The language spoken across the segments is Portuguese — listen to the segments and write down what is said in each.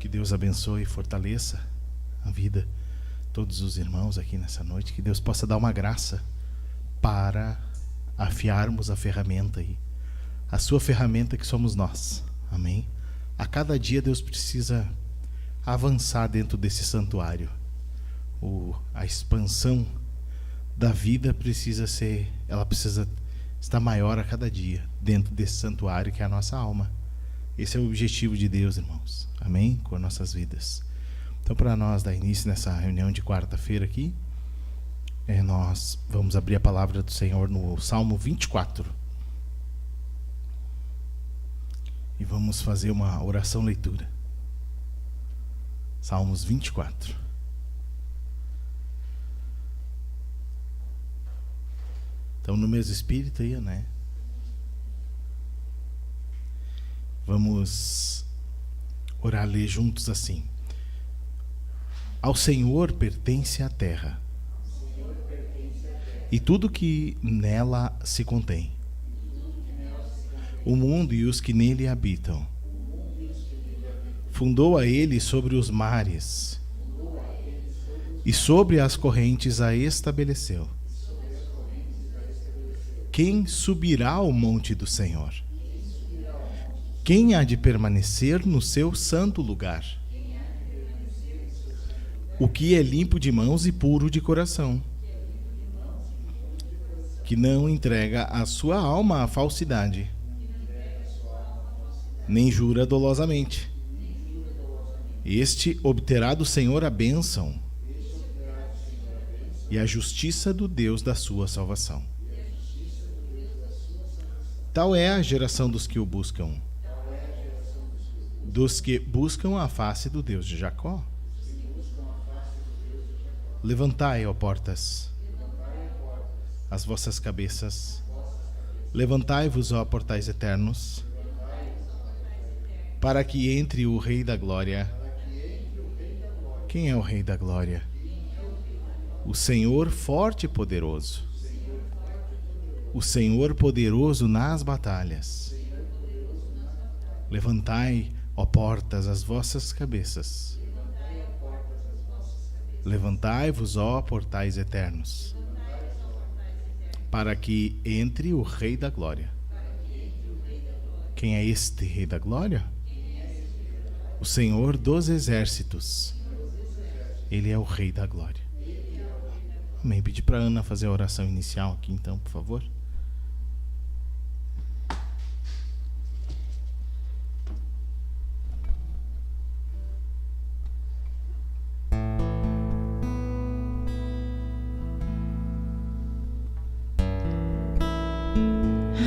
Que Deus abençoe e fortaleça a vida de todos os irmãos aqui nessa noite. Que Deus possa dar uma graça para afiarmos a ferramenta aí. A sua ferramenta que somos nós. Amém? A cada dia Deus precisa avançar dentro desse santuário. A expansão da vida precisa estar maior a cada dia dentro desse santuário que é a nossa alma. Esse é o objetivo de Deus, irmãos. Amém? Com as nossas vidas. Então, para nós dar início nessa reunião de quarta-feira aqui, nós vamos abrir a palavra do Senhor no Salmo 24. E vamos fazer uma oração leitura. Salmos 24. Então, no mesmo espírito aí, né? Vamos orar, ler juntos assim. Ao Senhor pertence a terra e tudo que nela se contém, o mundo e os que nele habitam. Fundou a ele sobre os mares e sobre as correntes a estabeleceu. Quem subirá ao monte do Senhor? Quem há de permanecer no seu santo lugar? O que é limpo de mãos e puro de coração, que não entrega a sua alma à falsidade, nem jura dolosamente. Este obterá do Senhor a bênção e a justiça do Deus da sua salvação. Tal é a geração dos que o buscam, dos que buscam a face do Deus de Jacó. Levantai, ó portas, as vossas cabeças. Levantai-vos, ó portais eternos, para que entre o Rei da Glória. Quem é o Rei da Glória? O Senhor forte e poderoso. O Senhor poderoso nas batalhas. Levantai, ó portas, as vossas cabeças. Levantai-vos, ó portais eternos, para que entre o Rei da Glória. Quem é este Rei da Glória? O Senhor dos Exércitos. Ele é o Rei da Glória. Amém. Pedi para a Ana fazer a oração inicial aqui, então, por favor.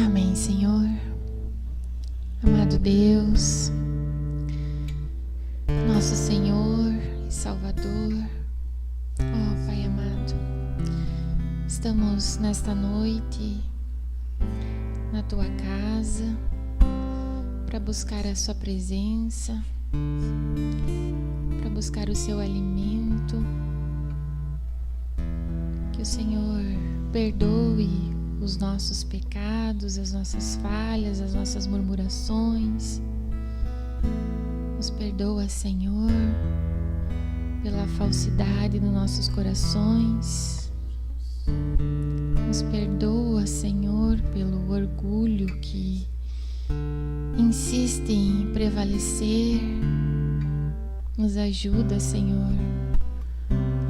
Amém, Senhor. Amado Deus, nosso Senhor e Salvador, ó Pai amado, estamos nesta noite na Tua casa para buscar a Sua presença, para buscar o Seu alimento. Que o Senhor perdoe os nossos pecados, as nossas falhas, as nossas murmurações. Nos perdoa, Senhor, pela falsidade dos nossos corações. Nos perdoa, Senhor, pelo orgulho que insiste em prevalecer. Nos ajuda, Senhor,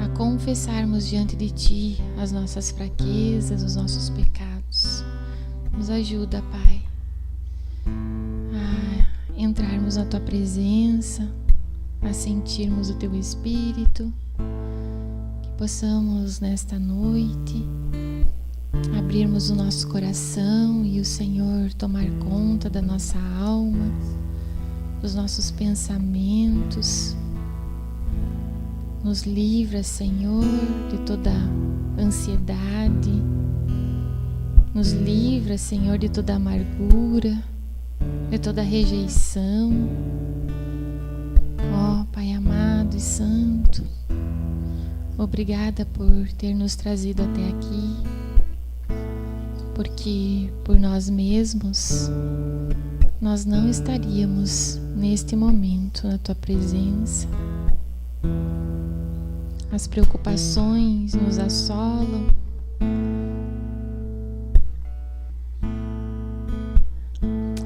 a confessarmos diante de Ti as nossas fraquezas, os nossos pecados. Nos ajuda, Pai, a entrarmos na Tua presença, a sentirmos o Teu Espírito, que possamos nesta noite abrirmos o nosso coração e o Senhor tomar conta da nossa alma, dos nossos pensamentos. Nos livra, Senhor, de toda ansiedade. Nos livra, Senhor, de toda amargura, de toda rejeição. Ó Pai amado e santo, obrigada por ter nos trazido até aqui, porque por nós mesmos nós não estaríamos neste momento na tua presença. As preocupações nos assolam.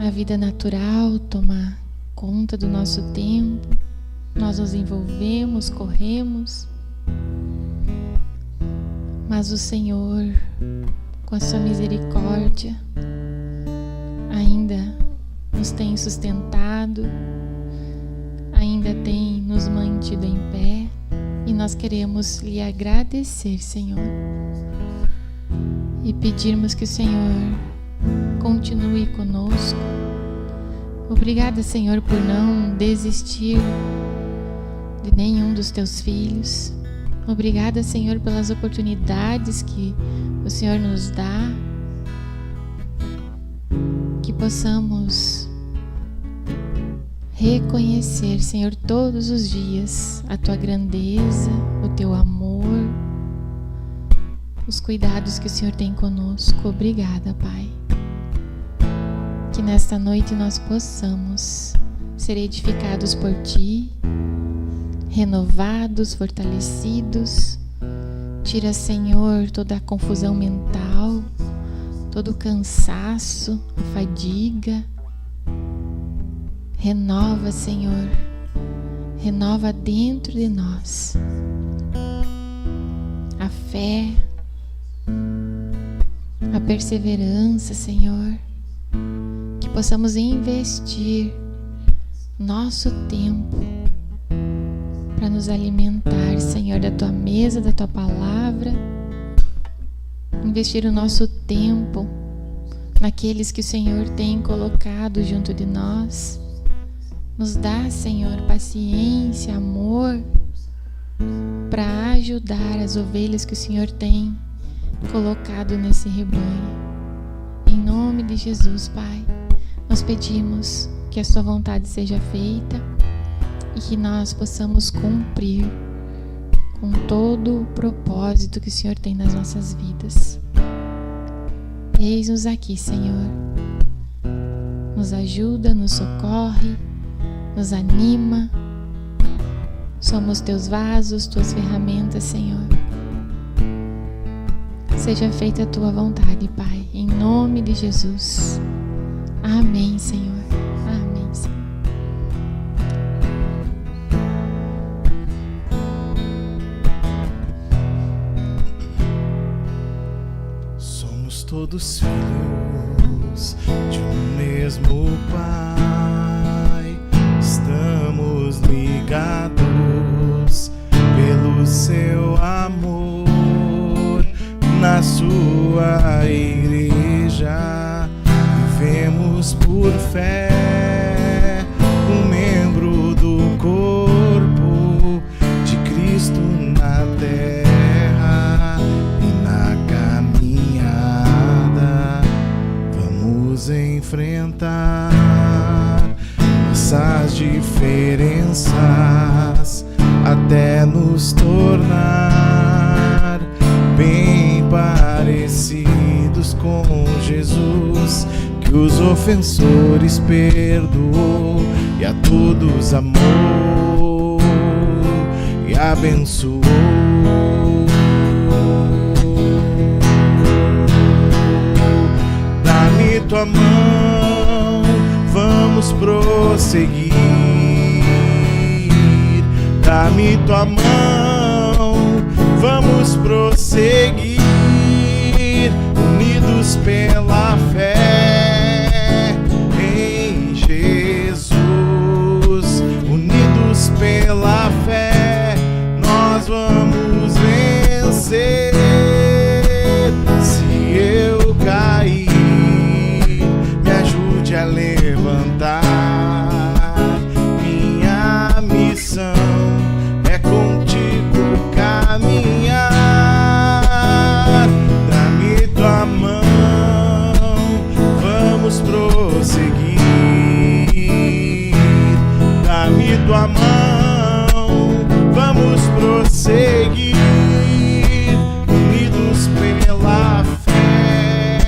A vida natural toma conta do nosso tempo. Nós nos envolvemos, corremos. Mas o Senhor, com a sua misericórdia, ainda nos tem sustentado, ainda tem nos mantido em pé, e nós queremos lhe agradecer, Senhor, e pedirmos que o Senhor continue conosco. Obrigada, Senhor, por não desistir de nenhum dos teus filhos. Obrigada, Senhor, pelas oportunidades que o Senhor nos dá, que possamos reconhecer, Senhor, todos os dias a tua grandeza, o teu amor, os cuidados que o Senhor tem conosco. Obrigada, Pai. Que nesta noite nós possamos ser edificados por Ti, renovados, fortalecidos. Tira, Senhor, toda a confusão mental, todo o cansaço, a fadiga. Renova, Senhor, renova dentro de nós a fé, a perseverança, Senhor, que possamos investir nosso tempo para nos alimentar, Senhor, da Tua mesa, da Tua palavra, investir o nosso tempo naqueles que o Senhor tem colocado junto de nós. Nos dá, Senhor, paciência, amor, para ajudar as ovelhas que o Senhor tem colocado nesse rebanho. Em nome de Jesus, Pai, nós pedimos que a Sua vontade seja feita e que nós possamos cumprir com todo o propósito que o Senhor tem nas nossas vidas. Eis-nos aqui, Senhor. Nos ajuda, nos socorre, nos anima. Somos Teus vasos, Tuas ferramentas, Senhor. Seja feita a Tua vontade, Pai, em nome de Jesus. Amém, Senhor. Amém, Senhor. Somos todos filhos de um mesmo Pai. Estamos ligados pelo Seu amor. Na Sua igreja vivemos por fé, um membro do corpo de Cristo na terra. E na caminhada vamos enfrentar nossas diferenças até nos tornar bem parecidos com Jesus, que os ofensores perdoou e a todos amou e abençoou. Dá-me tua mão, vamos prosseguir. Dá-me tua mão, vamos prosseguir, unidos pela fé em Jesus. Unidos pela fé, nós vamos vencer. Se eu cair, me ajude a levantar. Minha missão é contigo caminhar. Dá-me tua mão, vamos prosseguir. Dá-me tua mão, vamos prosseguir, unidos pela fé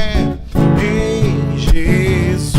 em Jesus.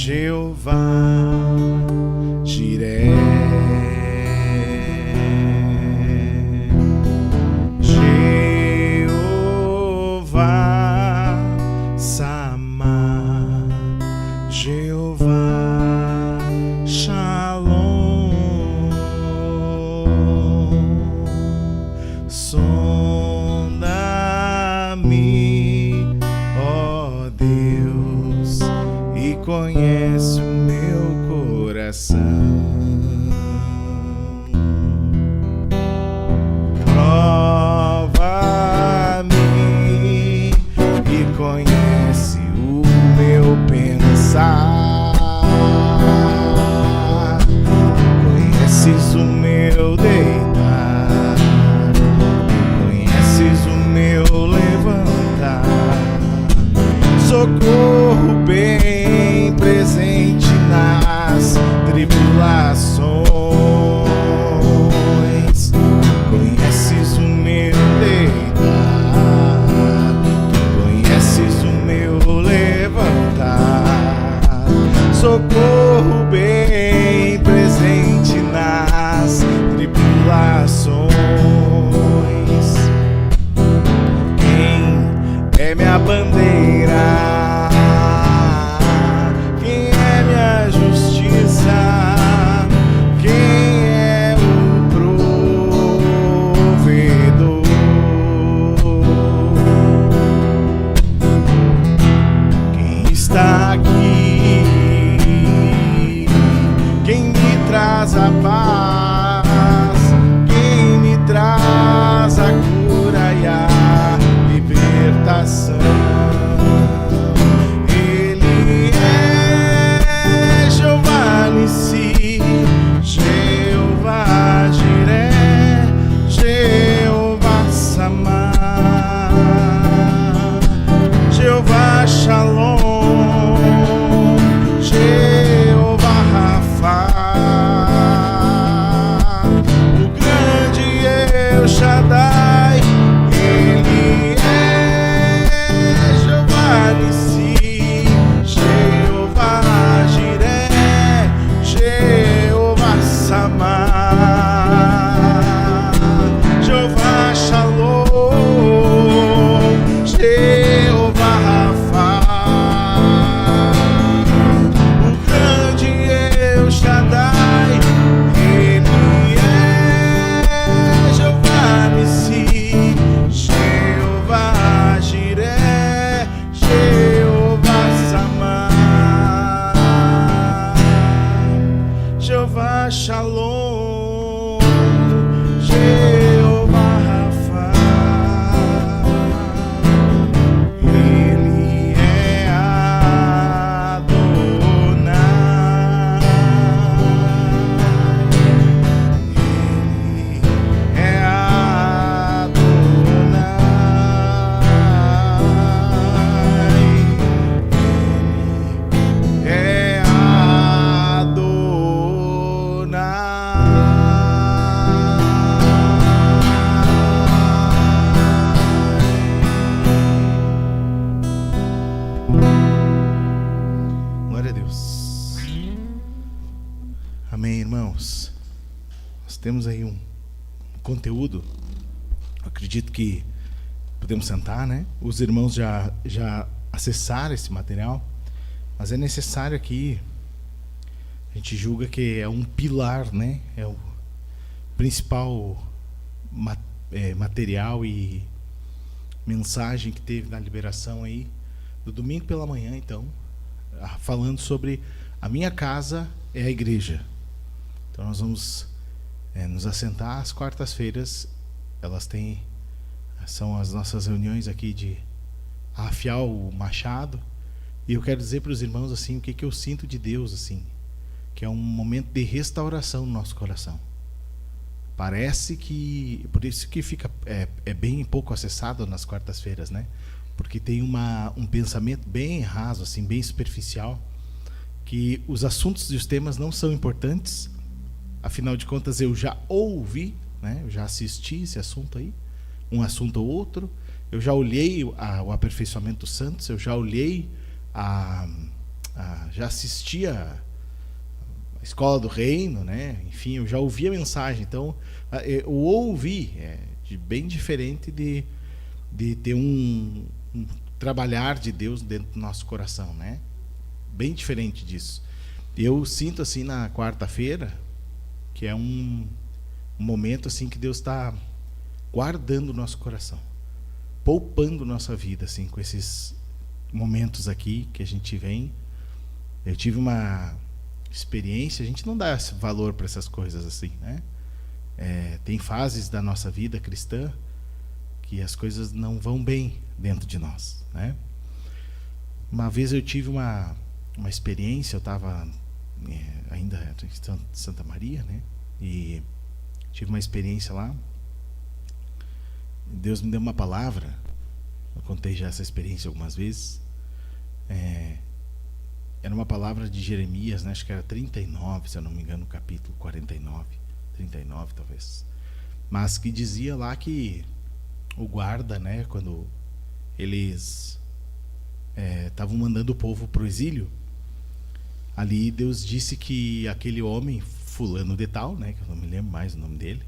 Jeová Jiré, Jeová Samá, Jeová Shalom. Sonda-me, ó Deus, e conhece o meu coração. Prova-me e conhece o meu pensar. Conheces o meu deitar, conheces o meu levantar. Socorro bem presente nas tribulações. Conheces o meu deitar, conheces o meu levantar. Socorro bem presente nas tribulações. Quem é minha bandeira? Quem é minha justiça? Quem é o provedor? Quem está aqui? Quem me traz a paz? Quem me traz a cura e a libertação? Ele é Jeová Nissi, Jeová Jiré, Jeová Samá, Jeová Shalom, Jeová Rafa, o grande El Shaddai. Ele é Jeová Nissi, Jeová Jiré, Jeová Samá, Jeová Shalom, Jeová Rafa, o grande El Shaddai. Ele é Jeová Nissi, Jeová Jiré, Jeová Samá, Jeová Shalom, Jeová Rafa. Ele é Adonai. Ele é Adonai. Ele é Adonai. Glória a Deus. Amém, irmãos. Nós temos aí um conteúdo. Acredito que podemos sentar, né? Os irmãos já acessaram esse material, mas é necessário aqui. A gente julga que é um pilar, né? É o principal material e mensagem que teve na liberação aí do domingo pela manhã, então, falando sobre a minha casa é a igreja. Então nós vamos nos assentar às quartas-feiras. São as nossas reuniões aqui de afiar o machado. E eu quero dizer para os irmãos assim, o que eu sinto de Deus assim, que é um momento de restauração no nosso coração. Parece que, por isso que fica bem pouco acessado nas quartas-feiras, né? Porque tem um pensamento bem raso, assim, bem superficial, que os assuntos e os temas não são importantes. Afinal de contas, eu já ouvi, né? Eu já assisti esse assunto aí, um assunto ou outro. Eu já olhei o aperfeiçoamento dos santos, eu já olhei já assistia a Escola do Reino, né? Enfim, eu já ouvia a mensagem. Então, o ouvir é bem diferente de ter um trabalhar de Deus dentro do nosso coração, né? Bem diferente disso. Eu sinto assim na quarta-feira que é um momento assim que Deus está guardando o nosso coração, poupando nossa vida assim com esses momentos aqui que a gente vem. Eu tive uma experiência, a gente não dá valor para essas coisas assim, né? Tem fases da nossa vida cristã que as coisas não vão bem dentro de nós, né? Uma vez eu tive uma experiência, eu estava ainda em Santa Maria, né? E tive uma experiência lá. Deus me deu uma palavra. Eu contei já essa experiência algumas vezes. Era uma palavra de Jeremias, né? Acho que era 39, se eu não me engano, capítulo 49, 39 talvez. Mas que dizia lá que o guarda, né? Quando eles estavam mandando o povo para o exílio, ali Deus disse que aquele homem, fulano de tal, né? Que eu não me lembro mais o nome dele,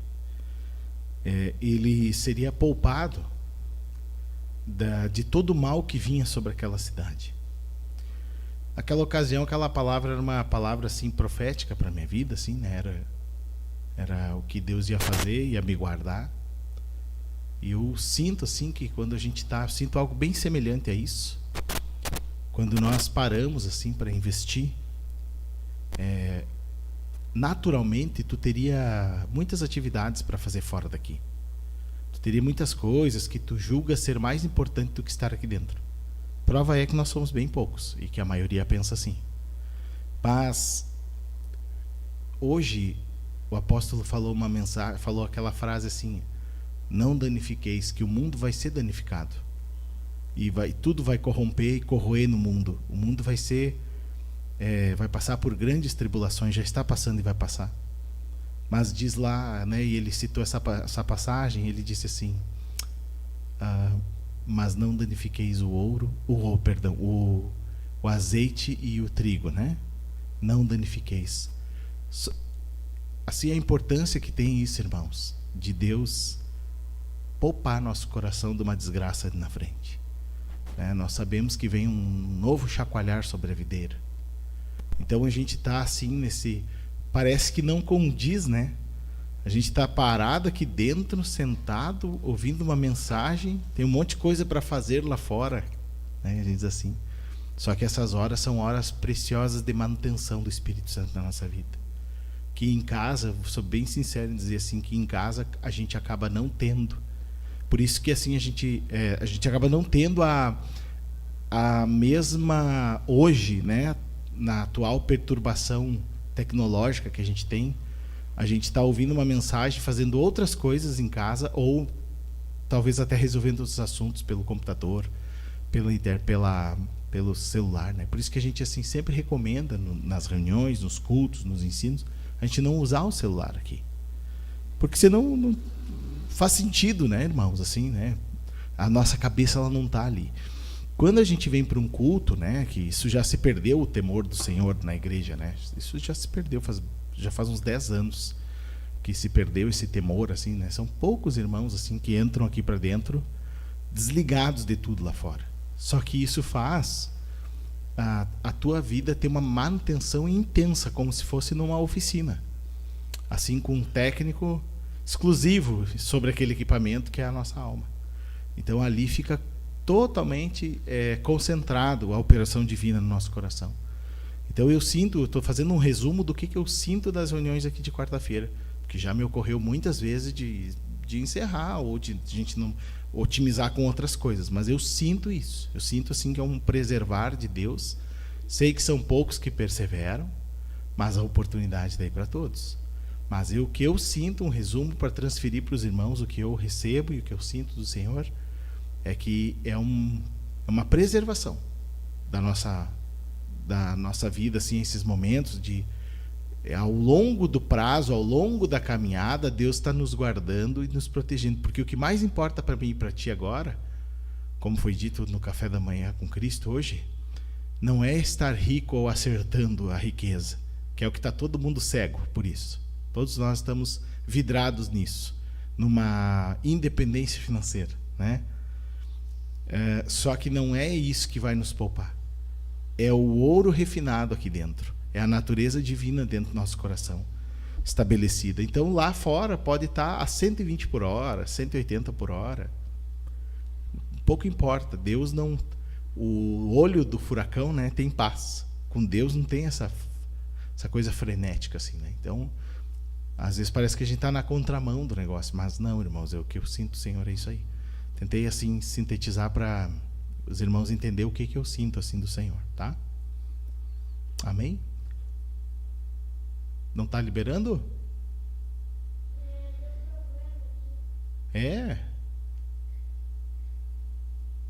ele seria poupado de todo o mal que vinha sobre aquela cidade. Aquela ocasião, aquela palavra era uma palavra assim profética para minha vida, assim, né? Era o que Deus ia fazer, ia me guardar. E eu sinto assim que quando a gente sinto algo bem semelhante a isso. Quando nós paramos assim para investir, naturalmente tu teria muitas atividades para fazer fora daqui. Tu teria muitas coisas que tu julga ser mais importante do que estar aqui dentro. Prova é que nós somos bem poucos e que a maioria pensa assim. Mas hoje o apóstolo falou uma mensagem, falou aquela frase assim: não danifiqueis, que o mundo vai ser danificado e tudo vai corromper e corroer no mundo. O mundo vai vai passar por grandes tribulações, já está passando e vai passar. Mas diz lá, né, e ele citou essa passagem, ele disse assim: mas não danifiqueis o azeite e o trigo, né? Não danifiqueis. Assim, a importância que tem isso, irmãos, de Deus poupar nosso coração de uma desgraça na frente. Nós sabemos que vem um novo chacoalhar sobre a videira. Então a gente está assim parece que não condiz, né? A gente está parado aqui dentro, sentado, ouvindo uma mensagem, tem um monte de coisa para fazer lá fora, né? A gente diz assim. Só que essas horas são horas preciosas de manutenção do Espírito Santo na nossa vida. Que em casa, sou bem sincero em dizer assim, que em casa a gente acaba não tendo. Por isso que assim a gente acaba não tendo a mesma hoje, né? Na atual perturbação tecnológica que a gente tem, a gente está ouvindo uma mensagem, fazendo outras coisas em casa, ou talvez até resolvendo outros assuntos pelo computador, pelo celular, né? Por isso que a gente assim sempre recomenda nas reuniões, nos cultos, nos ensinos, a gente não usar o celular aqui, porque senão não faz sentido, né, irmãos? Assim, né? A nossa cabeça ela não está ali. Quando a gente vem para um culto, né, que isso já se perdeu, o temor do Senhor na igreja, né? Isso já se perdeu, já faz uns 10 anos que se perdeu esse temor, assim, né? São poucos irmãos assim que entram aqui para dentro desligados de tudo lá fora. Só que isso faz a tua vida ter uma manutenção intensa, como se fosse numa oficina, assim, com um técnico exclusivo sobre aquele equipamento que é a nossa alma. Então ali fica totalmente concentrado a operação divina no nosso coração. Então eu estou fazendo um resumo do que eu sinto das reuniões aqui de quarta-feira, porque já me ocorreu muitas vezes de encerrar, ou de gente não otimizar com outras coisas, mas eu sinto isso. Eu sinto assim que é um preservar de Deus. Sei que são poucos que perseveram, mas a oportunidade daí para todos. Mas o que eu sinto, um resumo para transferir para os irmãos o que eu recebo e o que eu sinto do Senhor, é que é uma preservação da nossa vida, assim, esses momentos ao longo do prazo, ao longo da caminhada, Deus está nos guardando e nos protegendo, porque o que mais importa para mim e para ti agora, como foi dito no café da manhã com Cristo hoje, não é estar rico ou acertando a riqueza, que é o que está todo mundo cego por isso. Todos nós estamos vidrados nisso, numa independência financeira, né? Só que não é isso que vai nos poupar. É o ouro refinado aqui dentro. É a natureza divina dentro do nosso coração estabelecida. Então lá fora pode estar a 120 por hora, 180 por hora. Pouco importa. Deus não... O olho do furacão, né, tem paz. Com Deus não tem essa coisa frenética assim, né? Então, às vezes parece que a gente está na contramão do negócio, mas não, irmãos, é o que eu sinto, Senhor, é isso aí. Tentei assim sintetizar para os irmãos entenderem o que eu sinto assim do Senhor, tá? Amém? Não está liberando? É?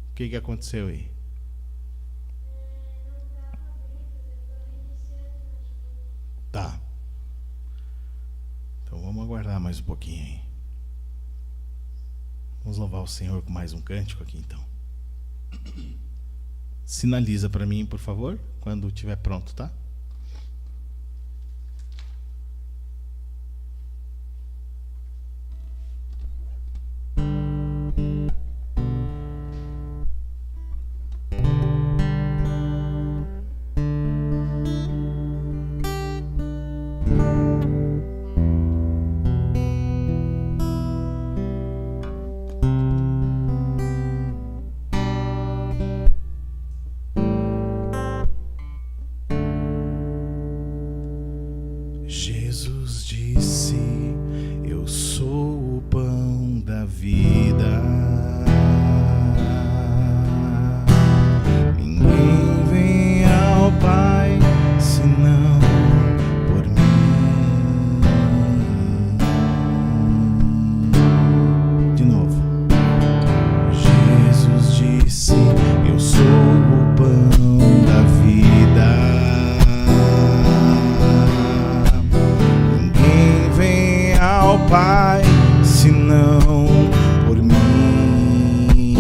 O que aconteceu aí? Tá. Então vamos aguardar mais um pouquinho aí. Vamos louvar o Senhor com mais um cântico aqui então. Sinaliza para mim, por favor, quando estiver pronto, tá? Jesus disse: eu sou o pão da vida. Ninguém vem ao Pai senão por mim. De novo. Jesus disse: eu sou o pão da vida. Pai, senão por mim.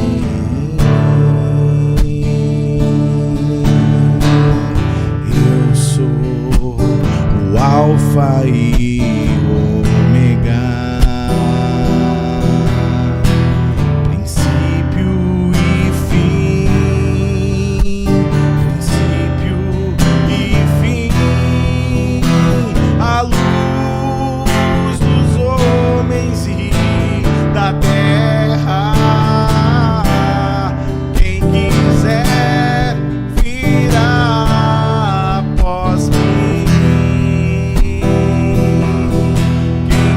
Eu sou o Alfa e o Ômega, princípio e fim, princípio e fim, a luz da terra. Quem quiser virá após mim. Quem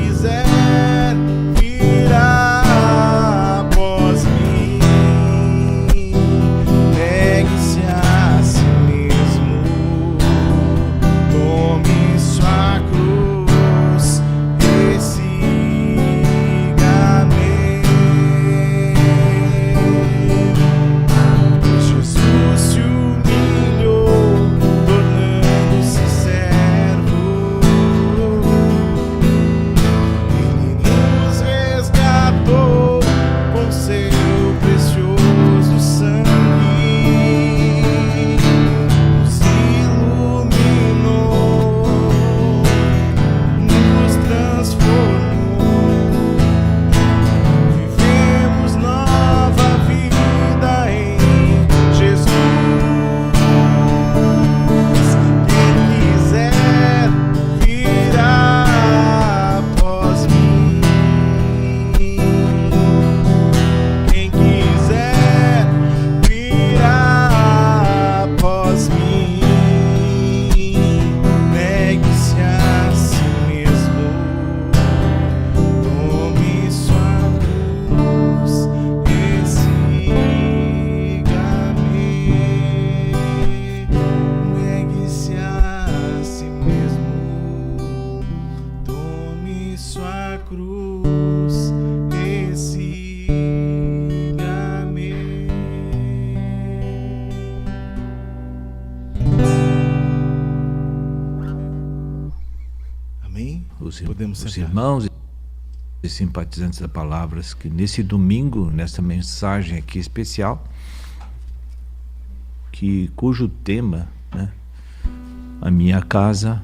quiser virá após mim. Negue-se a si mesmo, tome sua cruz, os irmãos e simpatizantes da palavra, que nesse domingo, nessa mensagem aqui especial, cujo tema, né, a minha casa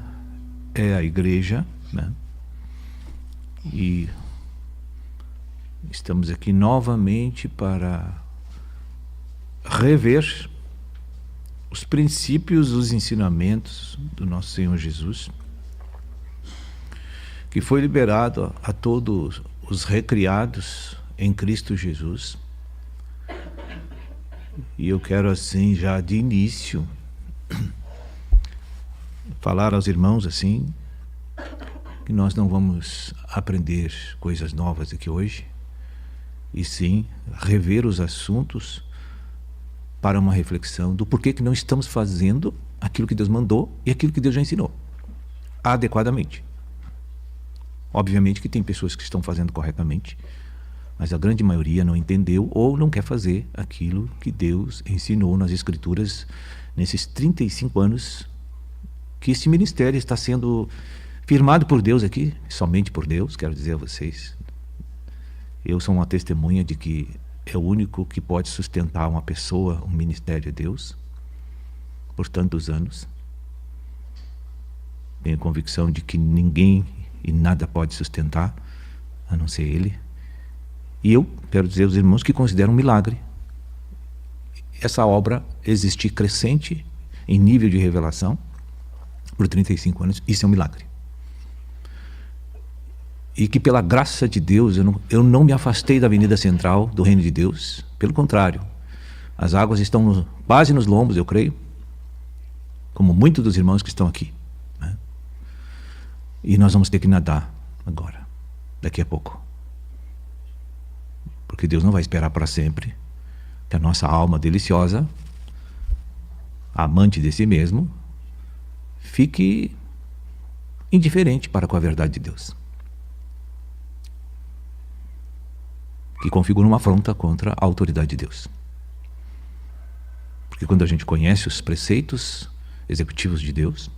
é a igreja, né? E estamos aqui novamente para rever os princípios, os ensinamentos do nosso Senhor Jesus, que foi liberado a todos os recriados em Cristo Jesus. E eu quero assim, já de início, falar aos irmãos assim, que nós não vamos aprender coisas novas aqui hoje, e sim rever os assuntos para uma reflexão do porquê que não estamos fazendo aquilo que Deus mandou e aquilo que Deus já ensinou adequadamente. Obviamente que tem pessoas que estão fazendo corretamente, mas a grande maioria não entendeu ou não quer fazer aquilo que Deus ensinou nas Escrituras nesses 35 anos que esse ministério está sendo firmado por Deus aqui, somente por Deus. Quero dizer a vocês, eu sou uma testemunha de que é o único que pode sustentar uma pessoa, um ministério, é Deus, por tantos anos. Tenho convicção de que ninguém e nada pode sustentar, a não ser Ele. E eu quero dizer aos irmãos que considero um milagre essa obra existir crescente em nível de revelação por 35 anos. Isso é um milagre. E que pela graça de Deus eu não me afastei da avenida central do reino de Deus. Pelo contrário, as águas estão quase nos lombos, eu creio, como muitos dos irmãos que estão aqui, né? E nós vamos ter que nadar agora, daqui a pouco, porque Deus não vai esperar para sempre que a nossa alma deliciosa, amante de si mesmo, fique indiferente para com a verdade de Deus, que configura uma afronta contra a autoridade de Deus. Porque quando a gente conhece os preceitos executivos de Deus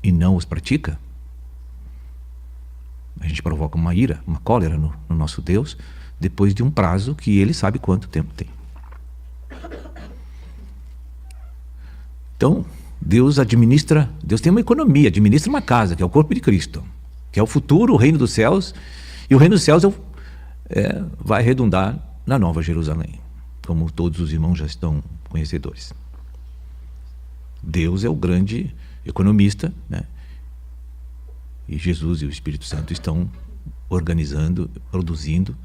e não os pratica, a gente provoca uma ira, uma cólera no nosso Deus, depois de um prazo que Ele sabe quanto tempo tem. Então, Deus tem uma economia, administra uma casa, que é o corpo de Cristo, que é o futuro, o reino dos céus, e o reino dos céus vai redundar na Nova Jerusalém, como todos os irmãos já estão conhecedores. Deus é o grande economista, né? E Jesus e o Espírito Santo estão organizando, produzindo,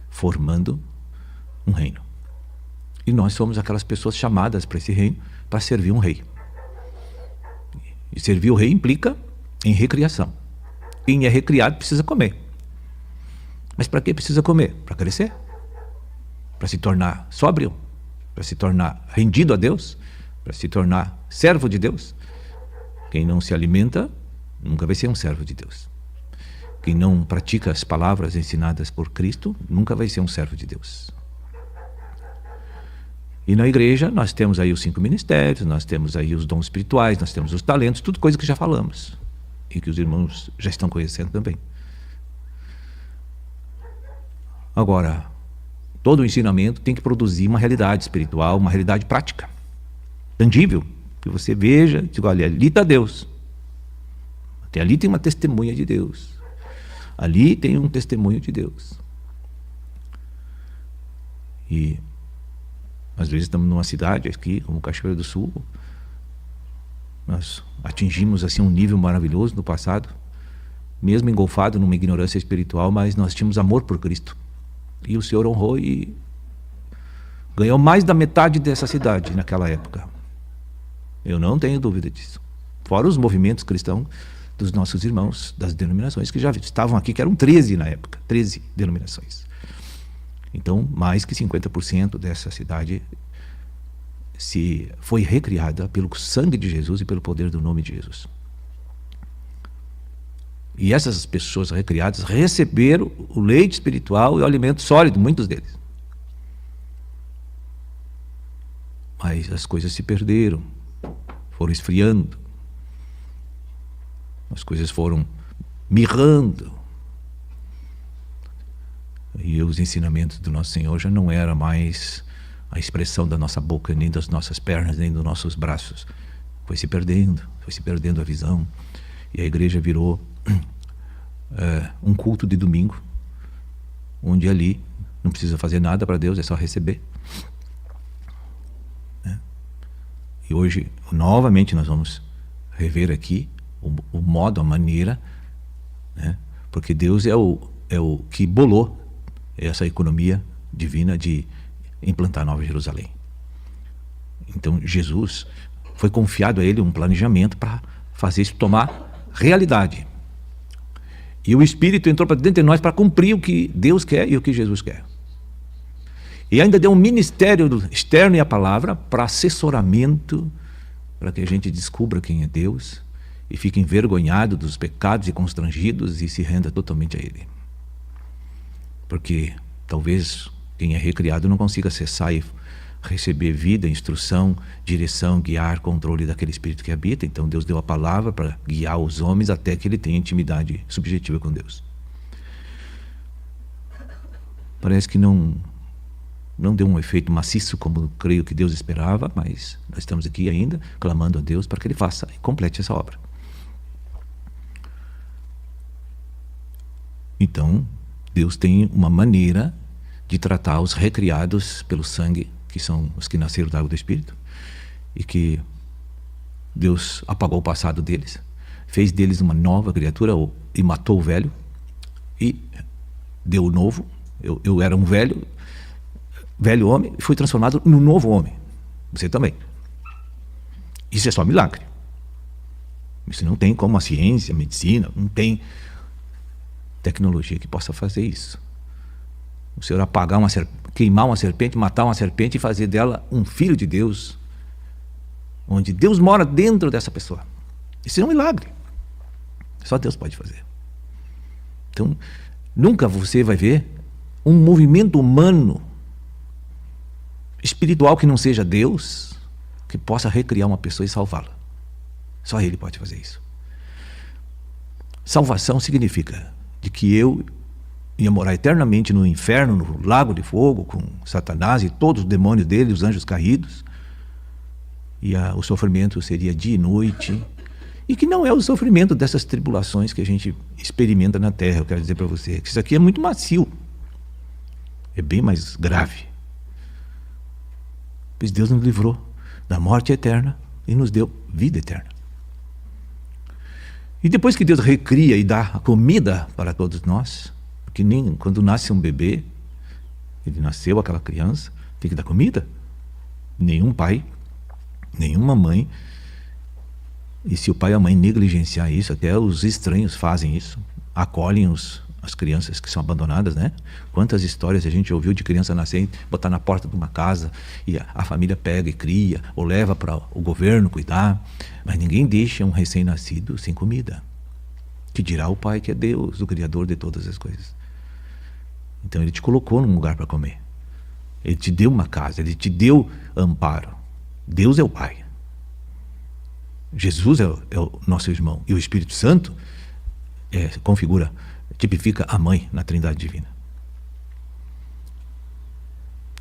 formando um reino. E nós somos aquelas pessoas chamadas para esse reino, para servir um rei. E servir o rei implica em recriação. Quem é recriado precisa comer. Mas para que precisa comer? Para crescer? Para se tornar sóbrio? Para se tornar rendido a Deus? Para se tornar servo de Deus? Quem não se alimenta nunca vai ser um servo de Deus. Quem não pratica as palavras ensinadas por Cristo nunca vai ser um servo de Deus. E na igreja nós temos aí os 5 ministérios, nós temos aí os dons espirituais, nós temos os talentos, tudo coisa que já falamos e que os irmãos já estão conhecendo também. Agora, todo o ensinamento tem que produzir uma realidade espiritual, uma realidade prática, tangível, que você veja e diga, olha, ali está Deus. Até ali tem uma testemunha de Deus. Ali tem um testemunho de Deus. E às vezes estamos numa cidade aqui, como Cachoeira do Sul, nós atingimos assim um nível maravilhoso no passado, mesmo engolfado numa ignorância espiritual, mas nós tínhamos amor por Cristo. E o Senhor honrou e ganhou mais da metade dessa cidade naquela época. Eu não tenho dúvida disso. Fora os movimentos cristãos dos nossos irmãos das denominações que já estavam aqui, que eram 13 na época, 13 denominações. Então, mais que 50% dessa cidade foi recriada pelo sangue de Jesus e pelo poder do nome de Jesus. E essas pessoas recriadas receberam o leite espiritual e o alimento sólido, muitos deles. Mas as coisas se perderam, foram esfriando, as coisas foram mirrando. E os ensinamentos do nosso Senhor já não eram mais a expressão da nossa boca, nem das nossas pernas, nem dos nossos braços. Foi se perdendo a visão. E a igreja virou um culto de domingo, onde ali não precisa fazer nada para Deus, é só receber. E hoje, novamente, nós vamos rever aqui o modo, a maneira, né? Porque Deus é o que bolou essa economia divina de implantar a Nova Jerusalém. Então Jesus, foi confiado a ele um planejamento para fazer isso tomar realidade. E o Espírito entrou para dentro de nós para cumprir o que Deus quer e o que Jesus quer. E ainda deu um ministério externo e a palavra para assessoramento, para que a gente descubra quem é Deus e fique envergonhado dos pecados e constrangidos e se renda totalmente a Ele. Porque talvez quem é recriado não consiga acessar e receber vida, instrução, direção, guiar, controle daquele Espírito que habita. Então Deus deu a palavra para guiar os homens até que ele tenha intimidade subjetiva com Deus. Parece que não deu um efeito maciço como creio que Deus esperava, mas nós estamos aqui ainda clamando a Deus para que Ele faça e complete essa obra. Então, Deus tem uma maneira de tratar os recriados pelo sangue, que são os que nasceram da água do Espírito, e que Deus apagou o passado deles, fez deles uma nova criatura e matou o velho e deu o novo. Eu era um velho homem e fui transformado num novo homem. Você também. Isso é só milagre. Isso não tem como a ciência, a medicina, não tem tecnologia que possa fazer isso. O Senhor apagar queimar uma serpente, matar uma serpente e fazer dela um filho de Deus, onde Deus mora dentro dessa pessoa. Isso é um milagre. Só Deus pode fazer. Então, nunca você vai ver um movimento humano espiritual que não seja Deus, que possa recriar uma pessoa e salvá-la. Só Ele pode fazer isso. Salvação significa de que eu ia morar eternamente no inferno, no lago de fogo, com Satanás e todos os demônios dele, os anjos caídos, e o sofrimento seria dia e noite, e que não é o sofrimento dessas tribulações que a gente experimenta na terra. Eu quero dizer para você que isso aqui é muito macio, é bem mais grave, pois Deus nos livrou da morte eterna e nos deu vida eterna. E depois que Deus recria e dá a comida para todos nós, porque nem quando nasce um bebê, ele nasceu, aquela criança, tem que dar comida. Nenhum pai, nenhuma mãe, e se o pai e a mãe negligenciar isso, até os estranhos fazem isso, acolhem as crianças que são abandonadas, né? Quantas histórias a gente ouviu de criança nascer, botar na porta de uma casa e a família pega e cria, ou leva para o governo cuidar, mas ninguém deixa um recém-nascido sem comida. Que dirá o Pai que é Deus, o Criador de todas as coisas. Então Ele te colocou num lugar para comer. Ele te deu uma casa, Ele te deu amparo. Deus é o Pai. Jesus é o nosso irmão. E o Espírito Santo tipifica a mãe na Trindade Divina.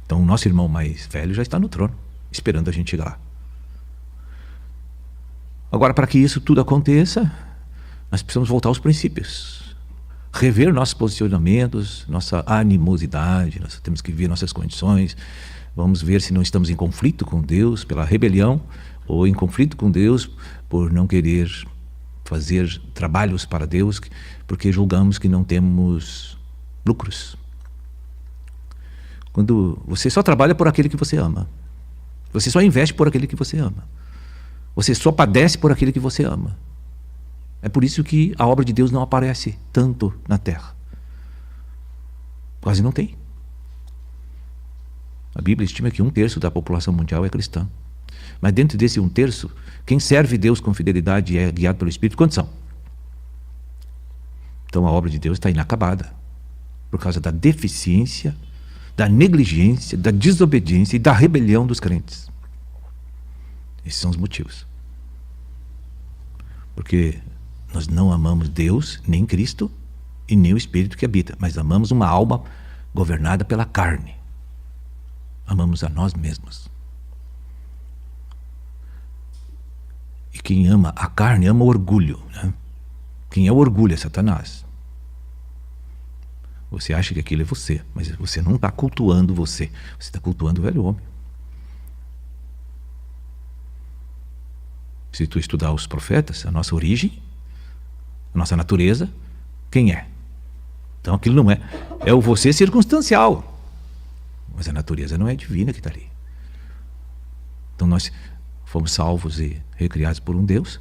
Então o nosso irmão mais velho já está no trono, esperando a gente chegar lá. Agora, para que isso tudo aconteça, nós precisamos voltar aos princípios, rever nossos posicionamentos, nossa animosidade, nós temos que ver nossas condições, vamos ver se não estamos em conflito com Deus pela rebelião, ou em conflito com Deus por não querer fazer trabalhos para Deus, porque julgamos que não temos lucros. Quando você só trabalha por aquele que você ama, você só investe por aquele que você ama, você só padece por aquele que você ama. É por isso que a obra de Deus não aparece tanto na terra. Quase não tem. A Bíblia estima que 1/3 da população mundial é cristã. Mas dentro desse 1/3, quem serve Deus com fidelidade e é guiado pelo Espírito, quantos são? Então a obra de Deus está inacabada, por causa da deficiência, da negligência, da desobediência e da rebelião dos crentes. Esses são os motivos. Porque nós não amamos Deus, nem Cristo e nem o Espírito que habita, mas amamos uma alma governada pela carne. amamos a nós mesmos. E quem ama a carne ama o orgulho, né? Quem é o orgulho é Satanás. Você acha que aquilo é você, mas você não está cultuando você. Você está cultuando o velho homem. Se tu estudar os profetas, a nossa origem, a nossa natureza, quem é? Então aquilo não é. É o você circunstancial. Mas a natureza não é divina que está ali. Então nós fomos salvos e recriados por um Deus.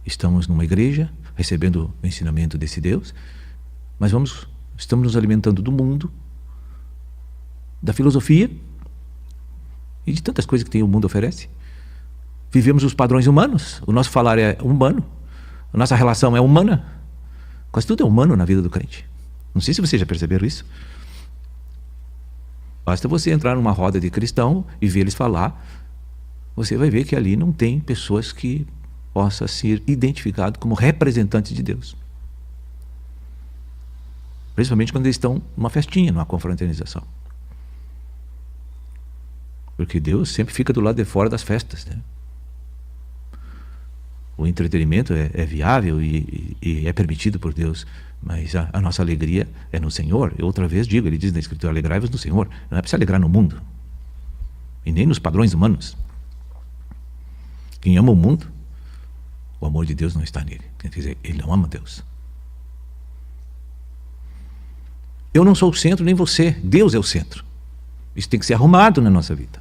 Estamos numa igreja, recebendo o ensinamento desse Deus. Mas estamos nos alimentando do mundo, da filosofia e de tantas coisas que o mundo oferece. Vivemos os padrões humanos, o nosso falar é humano, a nossa relação é humana. Quase tudo é humano na vida do crente. Não sei se vocês já perceberam isso. Basta você entrar numa roda de cristão e ver eles falar, você vai ver que ali não tem pessoas que possam ser identificadas como representantes de Deus. Principalmente quando eles estão numa festinha, numa confraternização. Porque Deus sempre fica do lado de fora das festas, né? O entretenimento é viável e é permitido por Deus, mas a nossa alegria é no Senhor. Eu outra vez digo, ele diz na Escritura, alegrai-vos no Senhor. Não é para se alegrar no mundo, e nem nos padrões humanos. Quem ama o mundo, o amor de Deus não está nele. Quer dizer, ele não ama Deus. Eu não sou o centro, nem você. Deus é o centro. Isso tem que ser arrumado na nossa vida.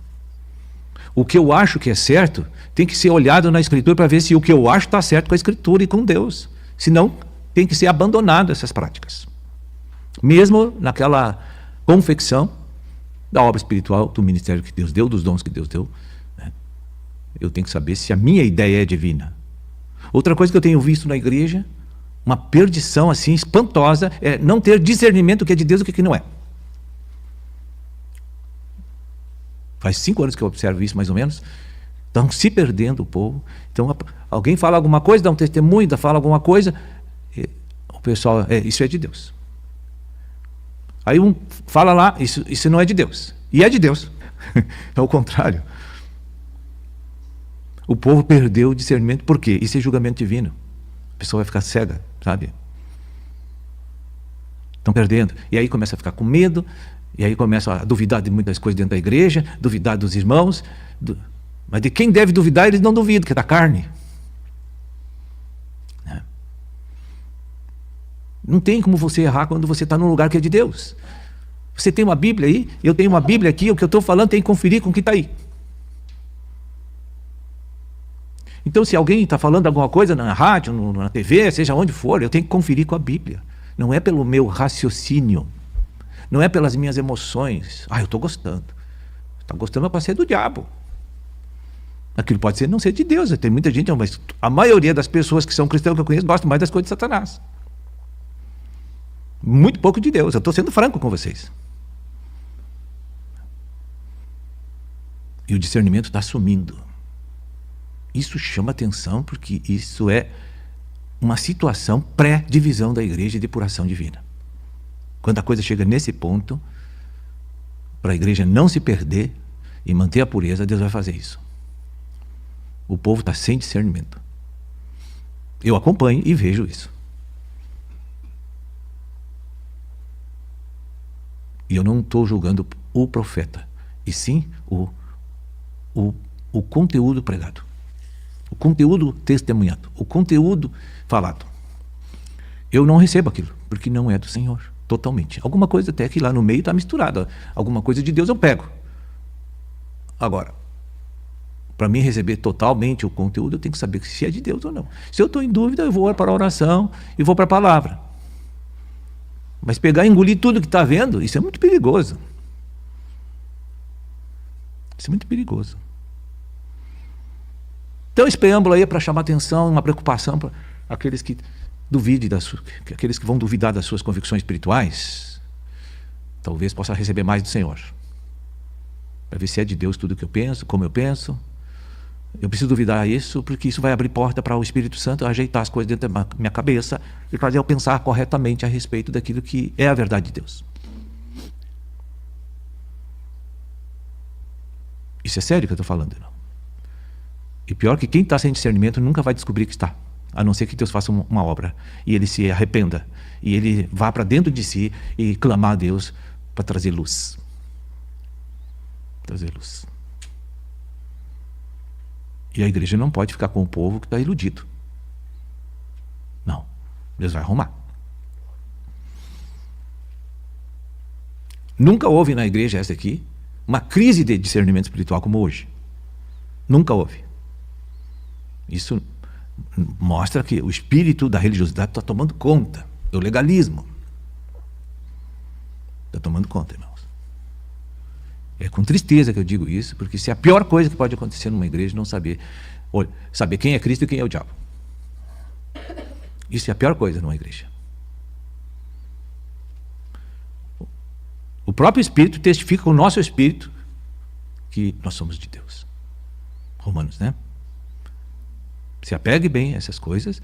O que eu acho que é certo tem que ser olhado na Escritura para ver se o que eu acho está certo com a Escritura e com Deus. Senão, tem que ser abandonado essas práticas. Mesmo naquela confecção da obra espiritual, do ministério que Deus deu, dos dons que Deus deu, né? Eu tenho que saber se a minha ideia é divina. Outra coisa que eu tenho visto na igreja, uma perdição assim espantosa, é não ter discernimento do que é de Deus e do que não é. Faz 5 anos que eu observo isso, mais ou menos. Estão se perdendo o povo. Então, alguém fala alguma coisa, dá um testemunho, fala alguma coisa, o pessoal, isso é de Deus. Aí um fala lá, isso não é de Deus. E é de Deus. É o contrário. O povo perdeu o discernimento. Por quê? Isso é julgamento divino. A pessoa vai ficar cega, sabe? Estão perdendo. E aí começa a ficar com medo. E aí começa a duvidar de muitas coisas dentro da igreja, duvidar dos irmãos. Mas de quem deve duvidar, eles não duvidam, que é da carne. Não tem como você errar quando você está num lugar que é de Deus. Você tem uma Bíblia aí, eu tenho uma Bíblia aqui, o que eu estou falando tem que conferir com o que está aí. Então, se alguém está falando alguma coisa na rádio, na TV, seja onde for, eu tenho que conferir com a Bíblia. Não é pelo meu raciocínio. Não é pelas minhas emoções. Eu estou gostando. Está gostando para ser do diabo. Aquilo pode não ser de Deus. Tem muita gente, mas a maioria das pessoas que são cristãos que eu conheço gostam mais das coisas de Satanás. Muito pouco de Deus. Eu estou sendo franco com vocês. E o discernimento está sumindo. Isso chama atenção porque isso é uma situação pré-divisão da igreja e depuração divina. Quando a coisa chega nesse ponto, para a igreja não se perder e manter a pureza, Deus vai fazer isso. O povo está sem discernimento. Eu acompanho e vejo isso. E eu não estou julgando o profeta, e sim o conteúdo pregado. O conteúdo testemunhado, o conteúdo falado. Eu não recebo aquilo, porque não é do Senhor, totalmente. Alguma coisa até que lá no meio está misturada. Alguma coisa de Deus eu pego. Agora, para mim receber totalmente o conteúdo, eu tenho que saber se é de Deus ou não. Se eu estou em dúvida, eu vou para a oração e vou para a palavra. Mas pegar e engolir tudo que está vendo, isso é muito perigoso. Isso é muito perigoso. Então esse preâmbulo aí é para chamar atenção, uma preocupação para aqueles que aqueles que vão duvidar das suas convicções espirituais, talvez possa receber mais do Senhor. Para ver se é de Deus tudo o que eu penso, como eu penso. Eu preciso duvidar isso, porque isso vai abrir porta para o Espírito Santo ajeitar as coisas dentro da minha cabeça e fazer eu pensar corretamente a respeito daquilo que é a verdade de Deus. Isso é sério que eu estou falando, não? E pior que quem está sem discernimento nunca vai descobrir que está, a não ser que Deus faça uma obra e ele se arrependa e ele vá para dentro de si e clamar a Deus para trazer luz. Trazer luz. E a igreja não pode ficar com o povo que está iludido. Não. Deus vai arrumar. Nunca houve na igreja essa aqui uma crise de discernimento espiritual como hoje. Nunca houve. Isso mostra que o espírito da religiosidade está tomando conta do legalismo. Está tomando conta, irmãos. É com tristeza que eu digo isso, porque isso é a pior coisa que pode acontecer numa igreja, não saber quem é Cristo e quem é o diabo. Isso é a pior coisa numa igreja. O próprio Espírito testifica com o nosso Espírito que nós somos de Deus. Romanos, né? Se apegue bem a essas coisas.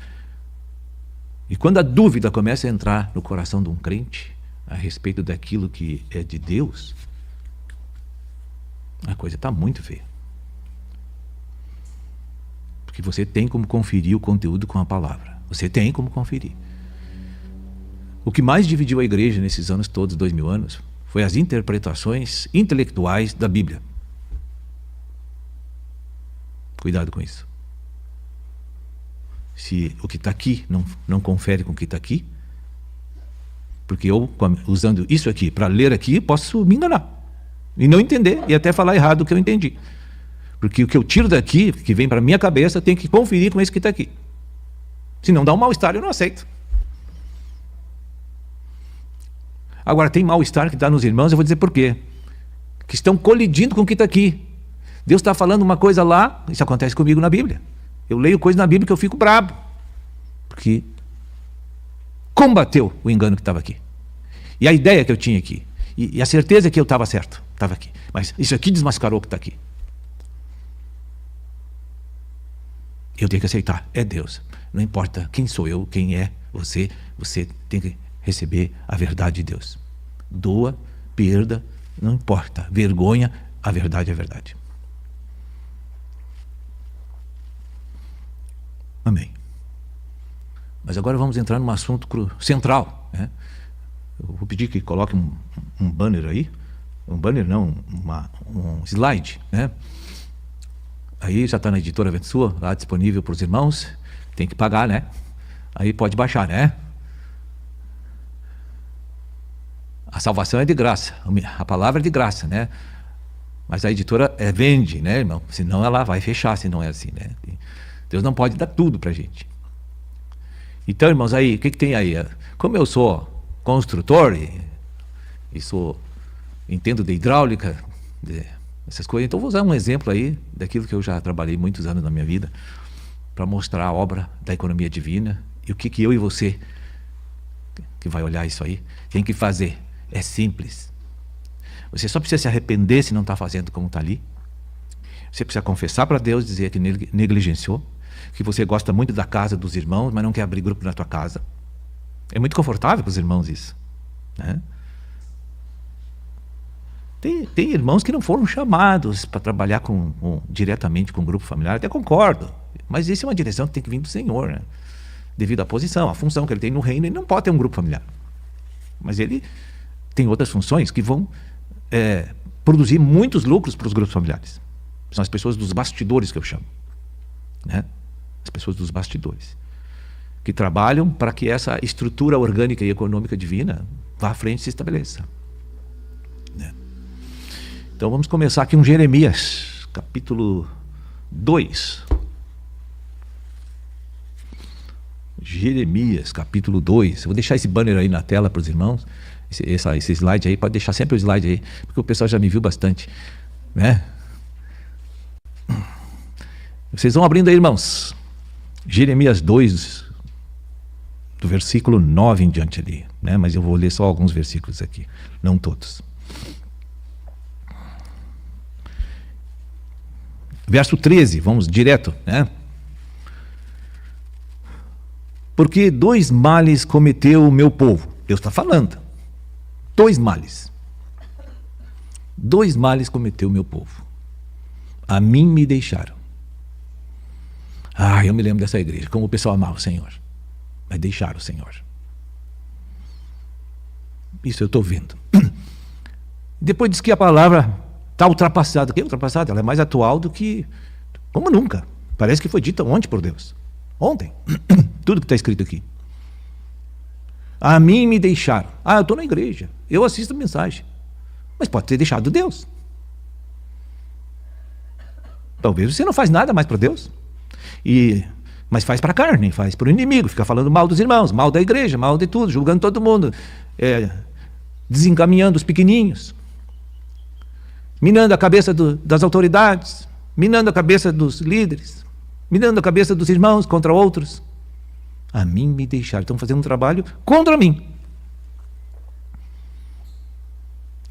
E quando a dúvida começa a entrar no coração de um crente a respeito daquilo que é de Deus, a coisa está muito feia. Porque você tem como conferir o conteúdo com a palavra. Você tem como conferir. O que mais dividiu a igreja nesses anos todos, 2000 anos, foi as interpretações intelectuais da Bíblia. Cuidado com isso. Se o que está aqui não confere com o que está aqui, porque eu, usando isso aqui para ler aqui, posso me enganar e não entender, e até falar errado o que eu entendi. Porque o que eu tiro daqui, que vem para a minha cabeça, tem que conferir com esse que está aqui. Se não dá um mal-estar, eu não aceito. Agora, tem mal-estar que está nos irmãos, eu vou dizer por quê. Que estão colidindo com o que está aqui. Deus está falando uma coisa lá, isso acontece comigo na Bíblia. Eu leio coisa na Bíblia que eu fico brabo. Porque combateu o engano que estava aqui. E a ideia que eu tinha aqui. E a certeza que eu estava certo, estava aqui. Mas isso aqui desmascarou o que está aqui. Eu tenho que aceitar, é Deus. Não importa quem sou eu, quem é você, você tem que receber a verdade de Deus. Doa, perda, não importa. Vergonha, a verdade é a verdade. Amém. Mas agora vamos entrar num assunto central, né? Eu vou pedir que coloque um banner aí. Um banner não, um slide, né? Aí já está na editora Vento Sua, lá disponível para os irmãos. Tem que pagar, né? Aí pode baixar, né? A salvação é de graça, a palavra é de graça, né? Mas a editora vende, né, irmão? Senão ela vai fechar, se não é assim, né? Deus não pode dar tudo para a gente. Então, irmãos, aí, o que tem aí? Como eu sou construtor e entendo de hidráulica, essas coisas, então vou usar um exemplo aí daquilo que eu já trabalhei muitos anos na minha vida para mostrar a obra da economia divina e o que eu e você que vai olhar isso aí tem que fazer. É simples. Você só precisa se arrepender se não está fazendo como está ali. Você precisa confessar para Deus, dizer que negligenciou, que você gosta muito da casa dos irmãos, mas não quer abrir grupo na tua casa. É muito confortável para os irmãos isso, né? Tem irmãos que não foram chamados para trabalhar diretamente com o grupo familiar, até concordo, mas isso é uma direção que tem que vir do Senhor, né? Devido à posição, à função que ele tem no reino, ele não pode ter um grupo familiar. Mas ele tem outras funções que vão produzir muitos lucros para os grupos familiares. São as pessoas dos bastidores que eu chamo, né? As pessoas dos bastidores, que trabalham para que essa estrutura orgânica e econômica divina vá à frente e se estabeleça, né? Então vamos começar aqui Jeremias, capítulo 2. Jeremias, capítulo 2. Eu vou deixar esse banner aí na tela para os irmãos. Esse slide aí, pode deixar sempre o slide aí, porque o pessoal já me viu bastante, né? Vocês vão abrindo aí, irmãos. Jeremias 2, do versículo 9 em diante ali, né? Mas eu vou ler só alguns versículos aqui, não todos. Verso 13, vamos direto, né? Porque 2 males cometeu o meu povo. Deus está falando. 2 males. 2 males cometeu o meu povo. A mim me deixaram. Eu me lembro dessa igreja, como o pessoal amava o Senhor. Mas deixaram o Senhor. Isso eu estou vendo. Depois diz que a palavra está ultrapassada. Que é ultrapassada? Ela é mais atual do que... Como nunca. Parece que foi dita ontem por Deus. Ontem. Tudo que está escrito aqui. A mim me deixaram. Eu estou na igreja. Eu assisto a mensagem. Mas pode ter deixado Deus. Talvez você não faz nada mais para Deus. Mas faz para a carne, faz para o inimigo. Fica falando mal dos irmãos, mal da igreja, mal de tudo, julgando todo mundo. Desencaminhando os pequeninhos. Minando a cabeça das autoridades. Minando a cabeça dos líderes. Minando a cabeça dos irmãos contra outros. A mim me deixaram. Estão fazendo um trabalho contra mim.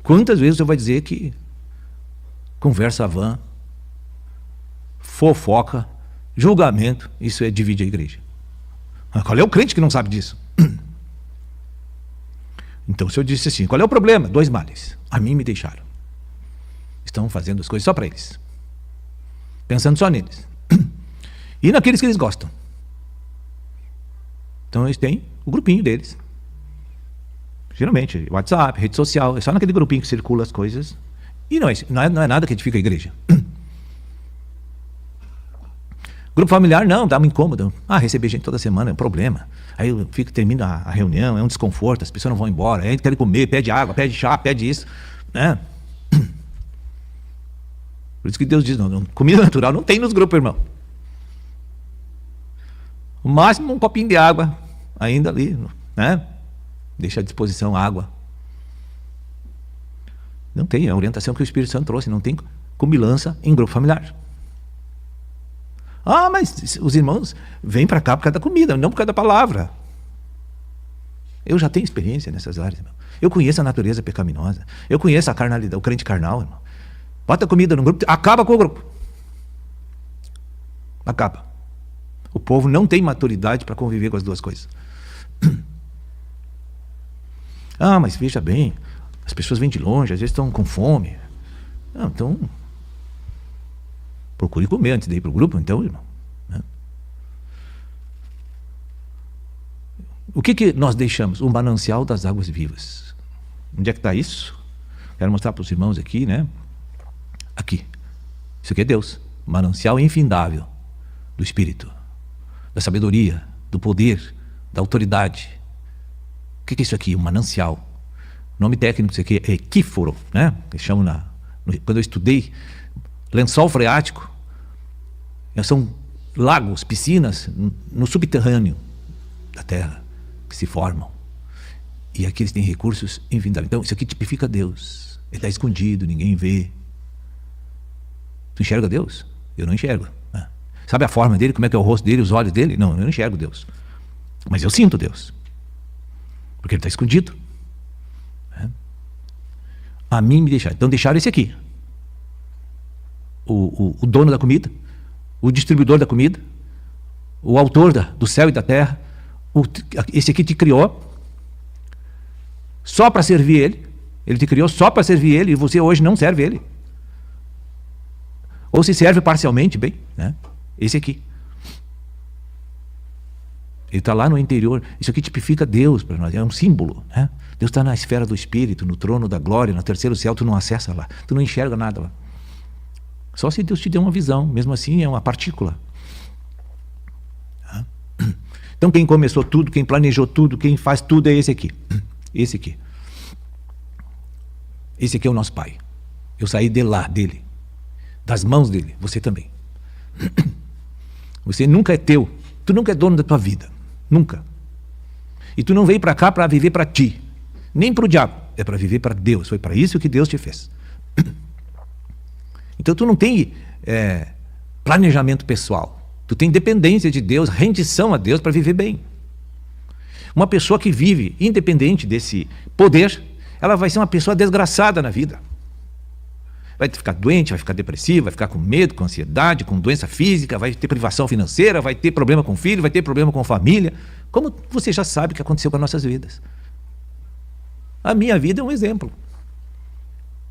Quantas vezes você vai dizer que conversa vã, fofoca, julgamento, isso divide a igreja? Qual é o crente que não sabe disso? Então, se eu disse assim, qual é o problema? 2 males. A mim me deixaram. Estão fazendo as coisas só para eles. Pensando só neles. E naqueles que eles gostam. Então, eles têm o grupinho deles. Geralmente, WhatsApp, rede social, é só naquele grupinho que circula as coisas. E não é nada que edifica a igreja. Grupo familiar, não, dá um incômodo. Receber gente toda semana é um problema. Aí termina a reunião, é um desconforto, as pessoas não vão embora, aí querem comer, pede água, pede chá, pede isso. Né? Por isso que Deus diz, não, comida natural não tem nos grupos, irmão. O máximo um copinho de água, ainda ali, né? Deixa à disposição água. Não tem, é a orientação que o Espírito Santo trouxe, não tem comilança em grupo familiar. Mas os irmãos vêm para cá por causa da comida, não por causa da palavra. Eu já tenho experiência nessas áreas, irmão. Eu conheço a natureza pecaminosa. Eu conheço a carnalidade, o crente carnal, irmão. Bota comida no grupo, acaba com o grupo. Acaba. O povo não tem maturidade para conviver com as duas coisas. Mas veja bem, as pessoas vêm de longe, às vezes estão com fome. Então... procure comer antes de ir para o grupo, então, irmão. O que nós deixamos? O manancial das águas vivas. Onde é que está isso? Quero mostrar para os irmãos aqui, né? Aqui. Isso aqui é Deus. Manancial infindável do Espírito, da sabedoria, do poder, da autoridade. O que é isso aqui? Um manancial. O nome técnico disso aqui é equíforo, né? Eles chamam quando eu estudei, lençol freático. São lagos, piscinas no subterrâneo da terra que se formam. E aqui eles têm recursos infindáveis. Então, isso aqui tipifica Deus. Ele está escondido, ninguém vê. Tu enxerga Deus? Eu não enxergo. Né? Sabe a forma dele, como é que é o rosto dele, os olhos dele? Não, eu não enxergo Deus. Mas eu sinto Deus. Porque ele está escondido. Né? A mim me deixaram. Então deixaram esse aqui. O dono da comida, o distribuidor da comida, o autor do céu e da terra, esse aqui te criou só para servir ele te criou só para servir ele, e você hoje não serve ele, ou se serve parcialmente, bem, né? Esse aqui, ele está lá no interior. Isso aqui tipifica Deus para nós, é um símbolo, né? Deus está na esfera do Espírito, no trono da glória, no terceiro céu. Tu não acessa lá, tu não enxerga nada lá. Só se Deus te der uma visão, mesmo assim é uma partícula. Então quem começou tudo, quem planejou tudo, quem faz tudo é esse aqui. Esse aqui. Esse aqui é o nosso Pai. Eu saí de lá, dele. Das mãos dele, você também. Você nunca é teu. Tu nunca é dono da tua vida. Nunca. E tu não veio para cá para viver para ti. Nem para o diabo. É para viver para Deus. Foi para isso que Deus te fez. Então tu não tem planejamento pessoal. Tu tem dependência de Deus, rendição a Deus para viver bem. Uma pessoa que vive independente desse poder, ela vai ser uma pessoa desgraçada na vida. Vai ficar doente, vai ficar depressiva, vai ficar com medo, com ansiedade, com doença física, vai ter privação financeira, vai ter problema com o filho, vai ter problema com a família. Como você já sabe o que aconteceu com as nossas vidas. A minha vida é um exemplo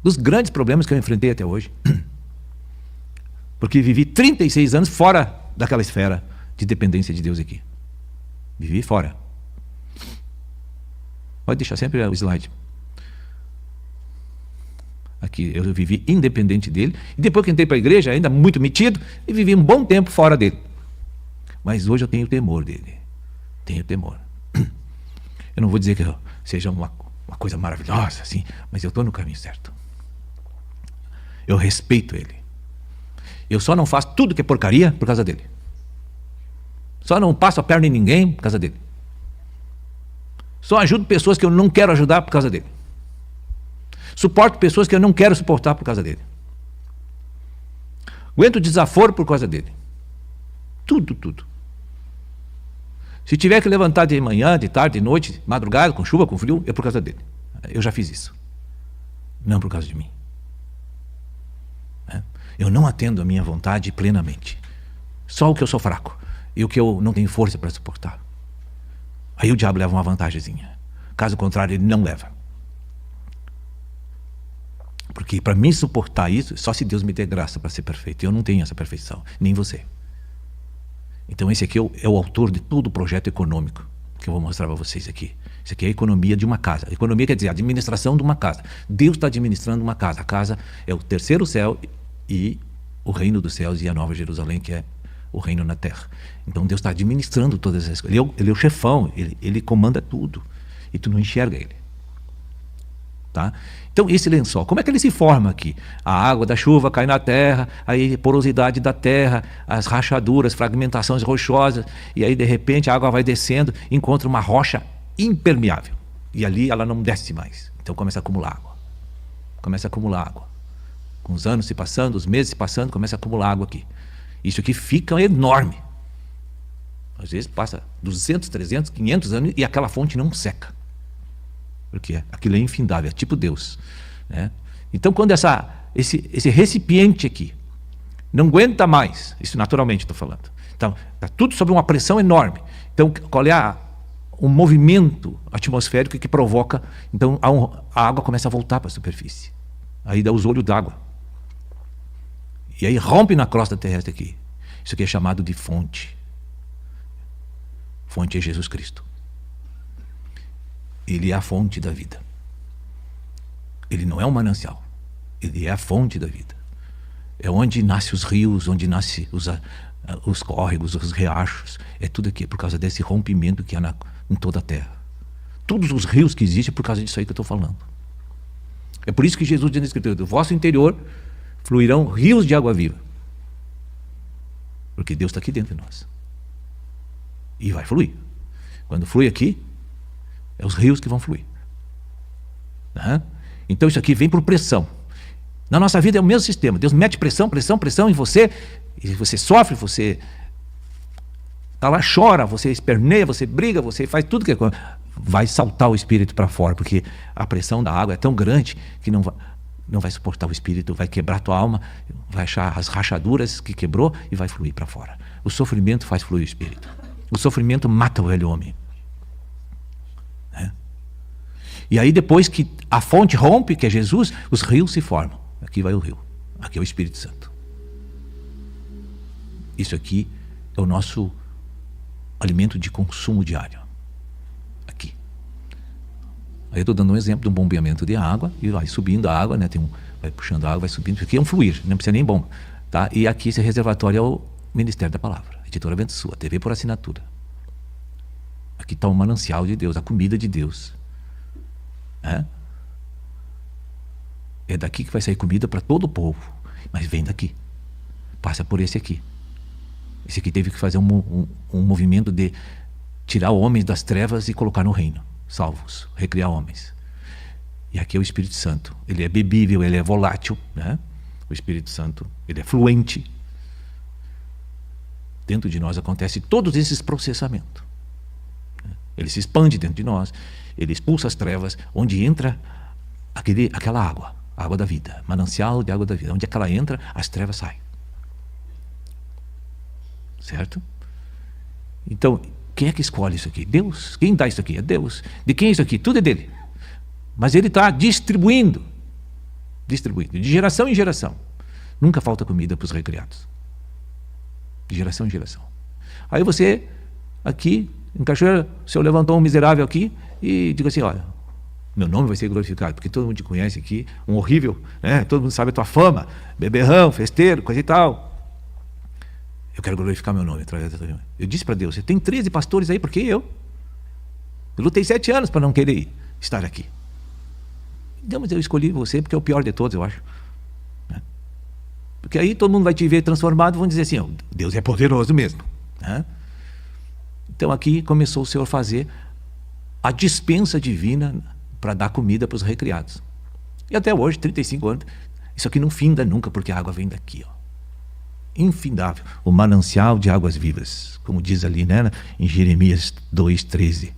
dos grandes problemas que eu enfrentei até hoje. Porque vivi 36 anos fora daquela esfera de dependência de Deus aqui. Vivi fora. Pode deixar sempre o slide. Aqui eu vivi independente dele. E depois que entrei para a igreja, ainda muito metido, e vivi um bom tempo fora dele. Mas hoje eu tenho temor dele. Tenho temor. Eu não vou dizer que seja uma coisa maravilhosa, assim, mas eu estou no caminho certo. Eu respeito ele. Eu só não faço tudo que é porcaria por causa dele. Só não passo a perna em ninguém por causa dele. Só ajudo pessoas que eu não quero ajudar por causa dele. Suporto pessoas que eu não quero suportar por causa dele. Aguento desaforo por causa dele. Tudo. Se tiver que levantar de manhã, de tarde, de noite, madrugada, com chuva, com frio, é por causa dele. Eu já fiz isso. Não por causa de mim. Eu não atendo a minha vontade plenamente. Só o que eu sou fraco e o que eu não tenho força para suportar. Aí o diabo leva uma vantagemzinha. Caso contrário, ele não leva. Porque para mim suportar isso, só se Deus me der graça para ser perfeito. Eu não tenho essa perfeição, nem você. Então esse aqui é o autor de todo o projeto econômico que eu vou mostrar para vocês aqui. Isso aqui é a economia de uma casa. A economia quer dizer a administração de uma casa. Deus está administrando uma casa. A casa é o terceiro céu e o reino dos céus e a Nova Jerusalém, que é o reino na terra. Então Deus está administrando todas essas coisas. Ele é o chefão, ele comanda tudo. E tu não enxerga ele. Tá? Então esse lençol, como é que ele se forma aqui? A água da chuva cai na terra, aí porosidade da terra, as rachaduras, fragmentações rochosas, e aí de repente a água vai descendo, encontra uma rocha impermeável. E ali ela não desce mais. Então começa a acumular água. Começa a acumular água. Com os anos se passando, os meses se passando, começa a acumular água aqui. Isso aqui fica enorme. Às vezes passa 200, 300, 500 anos e aquela fonte não seca. Porque aquilo é infindável, é tipo Deus. Né? Então quando esse recipiente aqui não aguenta mais, isso naturalmente estou falando. Então está tudo sob uma pressão enorme. Então qual é o movimento atmosférico que provoca, então a água começa a voltar para a superfície. Aí dá os olhos d'água. E aí rompe na crosta terrestre aqui. Isso aqui é chamado de fonte. Fonte é Jesus Cristo. Ele é a fonte da vida. Ele não é um manancial. Ele é a fonte da vida. É onde nascem os rios, onde nascem os córregos, os riachos. É tudo aqui, por causa desse rompimento que há em toda a terra. Todos os rios que existem é por causa disso aí que eu estou falando. É por isso que Jesus diz na Escritura: do vosso interior fluirão rios de água viva. Porque Deus está aqui dentro de nós. E vai fluir. Quando flui aqui, é os rios que vão fluir. Então isso aqui vem por pressão. Na nossa vida é o mesmo sistema. Deus mete pressão em você, e você sofre, você está lá, chora, você esperneia, você briga, você faz tudo que vai saltar o espírito para fora, porque a pressão da água é tão grande que não vai suportar o espírito, vai quebrar a tua alma, vai achar as rachaduras que quebrou e vai fluir para fora. O sofrimento faz fluir o espírito. O sofrimento mata o velho homem. E aí depois que a fonte rompe, que é Jesus, os rios se formam. Aqui vai o rio. Aqui é o Espírito Santo. Isso aqui é o nosso alimento de consumo diário. Aqui. Aí eu estou dando um exemplo de um bombeamento de água, e vai subindo a água, né? Vai puxando a água, vai subindo. Aqui é um fluir, não precisa nem bomba. Tá? E aqui esse reservatório é o Ministério da Palavra, Editora Vento Sul, a TV por assinatura. Aqui está o manancial de Deus, a comida de Deus. É daqui que vai sair comida para todo o povo, mas vem daqui, passa por esse aqui. Esse aqui teve que fazer um movimento de tirar homens das trevas e colocar no reino, salvos, recriar homens. E aqui é o Espírito Santo. Ele é bebível, ele é volátil, né? O Espírito Santo, ele é fluente. Dentro de nós acontece todos esses processamentos. Ele se expande dentro de nós, ele expulsa as trevas, onde entra aquela água, a água da vida, manancial de água da vida. Onde é que ela entra, as trevas saem. Certo? Então, quem é que escolhe isso aqui? Deus. Quem dá isso aqui? É Deus. De quem é isso aqui? Tudo é dele. Mas ele está distribuindo, de geração em geração. Nunca falta comida para os recriados. de geração em geração. Aí você, aqui, em Cachoeira, o senhor levantou um miserável aqui e diga assim, olha, meu nome vai ser glorificado, porque todo mundo te conhece aqui, um horrível, né? Todo mundo sabe a tua fama, beberrão, festeiro, coisa e tal. Eu quero glorificar meu nome através da tua vida. Eu disse para Deus, você tem 13 pastores aí, por que eu? Eu lutei 7 anos para não querer estar aqui. Então, mas eu escolhi você porque é o pior de todos, eu acho. Porque aí todo mundo vai te ver transformado e vão dizer assim, oh, Deus é poderoso mesmo. Né? Então aqui começou o Senhor a fazer a dispensa divina para dar comida para os recriados. E até hoje, 35 anos, isso aqui não finda nunca, porque a água vem daqui, ó. Infindável, o manancial de águas vivas, como diz ali, né, em Jeremias 2:13.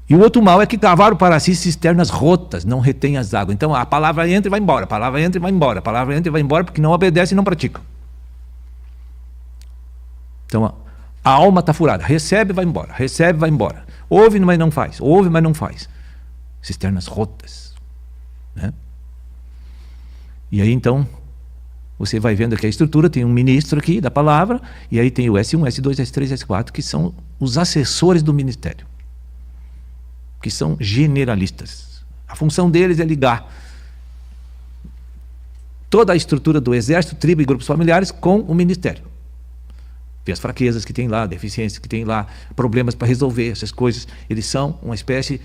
E o outro mal é que cavaram para si cisternas rotas, não retém as águas. Então a palavra entra e vai embora, a palavra entra e vai embora, a palavra entra e vai embora, porque não obedece e não pratica. Então a alma está furada, recebe e vai embora, recebe e vai embora. Ouve, mas não faz, ouve, mas não faz. Cisternas rotas. Né? E aí então, você vai vendo aqui a estrutura, tem um ministro aqui da palavra, e aí tem o S1, S2, S3, S4, que são os assessores do ministério, que são generalistas. A função deles é ligar toda a estrutura do exército, tribo e grupos familiares com o ministério. Ver as fraquezas que tem lá, deficiências que tem lá, problemas para resolver, essas coisas. Eles são uma espécie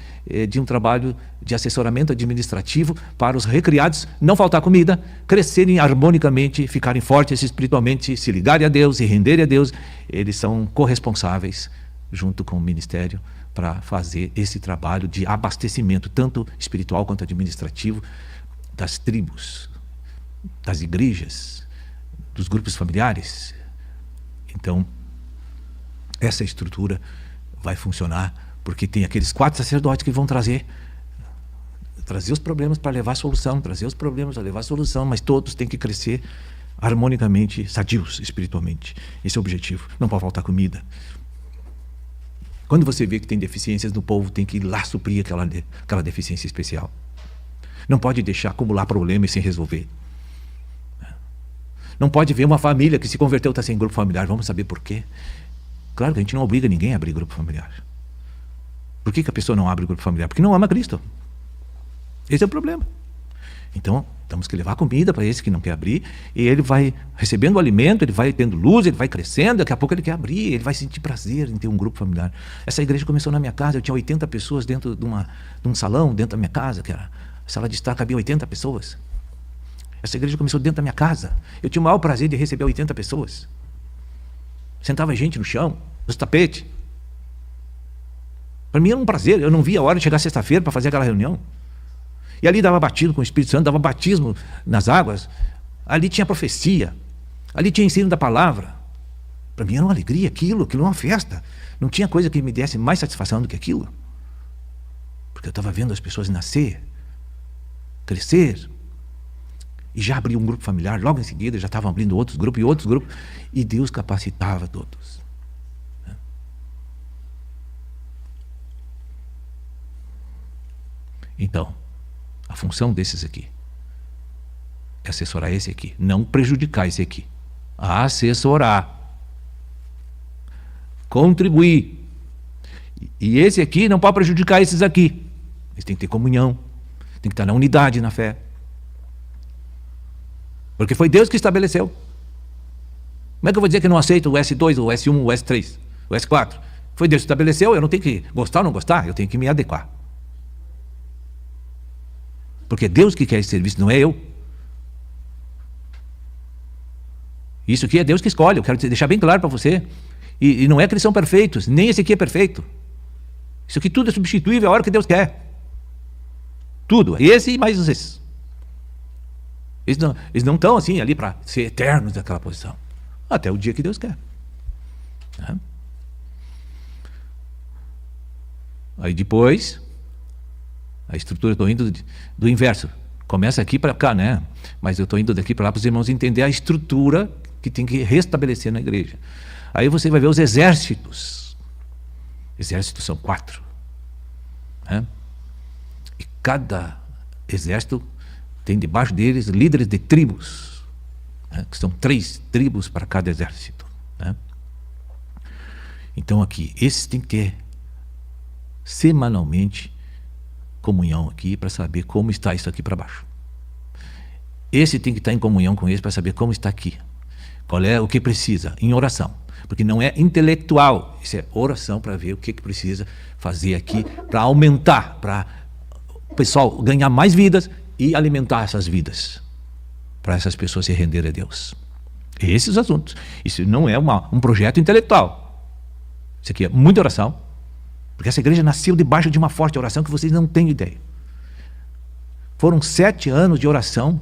de um trabalho de assessoramento administrativo para os recriados não faltar comida, crescerem harmonicamente, ficarem fortes espiritualmente, se ligarem a Deus e renderem a Deus. Eles são corresponsáveis, junto com o ministério, para fazer esse trabalho de abastecimento, tanto espiritual quanto administrativo, das tribos, das igrejas, dos grupos familiares. Então, essa estrutura vai funcionar, porque tem aqueles 4 sacerdotes que vão trazer os problemas para levar a solução, trazer os problemas para levar a solução, mas todos têm que crescer harmonicamente, sadios espiritualmente. Esse é o objetivo. Não pode faltar comida. Quando você vê que tem deficiências no povo, tem que ir lá suprir aquela deficiência especial. Não pode deixar acumular problemas sem resolver. Não pode ver uma família que se converteu está sem grupo familiar. Vamos saber por quê? Claro que a gente não obriga ninguém a abrir grupo familiar. Por que a pessoa não abre grupo familiar? Porque não ama Cristo. Esse é o problema. Então, temos que levar comida para esse que não quer abrir, e ele vai recebendo o alimento, ele vai tendo luz, ele vai crescendo, daqui a pouco ele quer abrir, ele vai sentir prazer em ter um grupo familiar. Essa igreja começou na minha casa, eu tinha 80 pessoas dentro de um salão, dentro da minha casa, que era a sala de estar, cabia 80 pessoas. Essa igreja começou dentro da minha casa. Eu tinha o maior prazer de receber 80 pessoas. Sentava gente no chão, nos tapetes. Para mim era um prazer. Eu não via a hora de chegar sexta-feira para fazer aquela reunião. E ali dava batismo com o Espírito Santo, dava batismo nas águas. Ali tinha profecia. Ali tinha ensino da palavra. Para mim era uma alegria aquilo era uma festa. Não tinha coisa que me desse mais satisfação do que aquilo. Porque eu estava vendo as pessoas nascer, crescer. E já abriu um grupo familiar, logo em seguida já estavam abrindo outros grupos, e Deus capacitava todos. Então, a função desses aqui é assessorar esse aqui, não prejudicar esse aqui. Assessorar. Contribuir. E esse aqui não pode prejudicar esses aqui. Eles têm que ter comunhão, tem que estar na unidade, na fé. Porque foi Deus que estabeleceu. Como é que eu vou dizer que não aceito o S2, o S1, o S3, o S4? Foi Deus que estabeleceu, eu não tenho que gostar ou não gostar, eu tenho que me adequar. Porque é Deus que quer esse serviço, não é eu. Isso aqui é Deus que escolhe, eu quero deixar bem claro para você. E não é que eles são perfeitos, nem esse aqui é perfeito. Isso aqui tudo é substituível a hora que Deus quer. Tudo, esse e mais esses. Eles não estão assim ali para ser eternos naquela posição. Até o dia que Deus quer. Aí depois, a estrutura, eu estou indo do inverso. Começa aqui para cá, né? Mas eu estou indo daqui para lá para os irmãos entender a estrutura que tem que restabelecer na igreja. Aí você vai ver os exércitos. Exércitos são 4. E cada exército tem debaixo deles líderes de tribos. né? Que são 3 tribos para cada exército, né? Então aqui, esses tem que ter semanalmente comunhão aqui para saber como está isso aqui para baixo. Esse tem que estar em comunhão com esse para saber como está aqui. Qual é o que precisa, em oração. Porque não é intelectual, isso é oração para ver o que precisa fazer aqui para aumentar, para o pessoal ganhar mais vidas e alimentar essas vidas, para essas pessoas se renderem a Deus. Esses assuntos. Isso não é um projeto intelectual. Isso aqui é muita oração, porque essa igreja nasceu debaixo de uma forte oração que vocês não têm ideia. Foram 7 anos de oração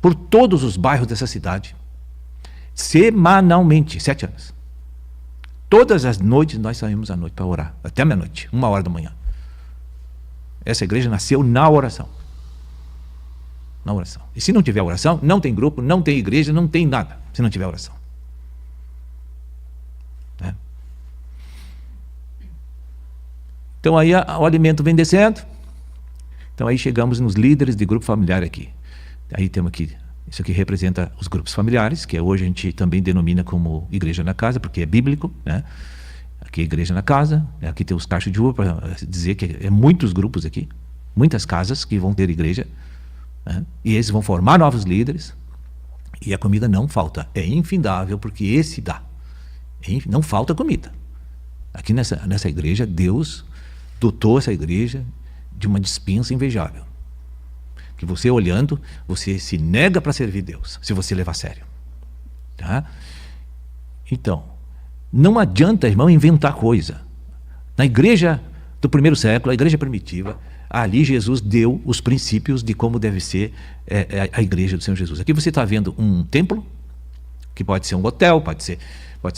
por todos os bairros dessa cidade, semanalmente, 7 anos. Todas as noites nós saímos à noite para orar, até meia-noite, 1h da manhã. Essa igreja nasceu na oração. Na oração. E se não tiver oração, não tem grupo, não tem igreja, não tem nada, se não tiver oração. Né? Então aí o alimento vem descendo. Então aí chegamos nos líderes de grupo familiar aqui. Aí temos aqui, isso aqui representa os grupos familiares, que hoje a gente também denomina como igreja na casa, porque é bíblico, né? Aqui é igreja na casa, aqui tem os cachos de uva, para dizer que é muitos grupos aqui, muitas casas que vão ter igreja, né? E eles vão formar novos líderes, e a comida não falta, é infindável, porque esse dá, não falta comida. Aqui nessa igreja, Deus dotou essa igreja de uma despensa invejável, que você olhando, você se nega para servir Deus, se você levar a sério, tá? Então, não adianta, irmão, inventar coisa. Na igreja do primeiro século, a igreja primitiva, ali Jesus deu os princípios de como deve ser a igreja do Senhor Jesus. Aqui você está vendo um templo, que pode ser um hotel, pode ser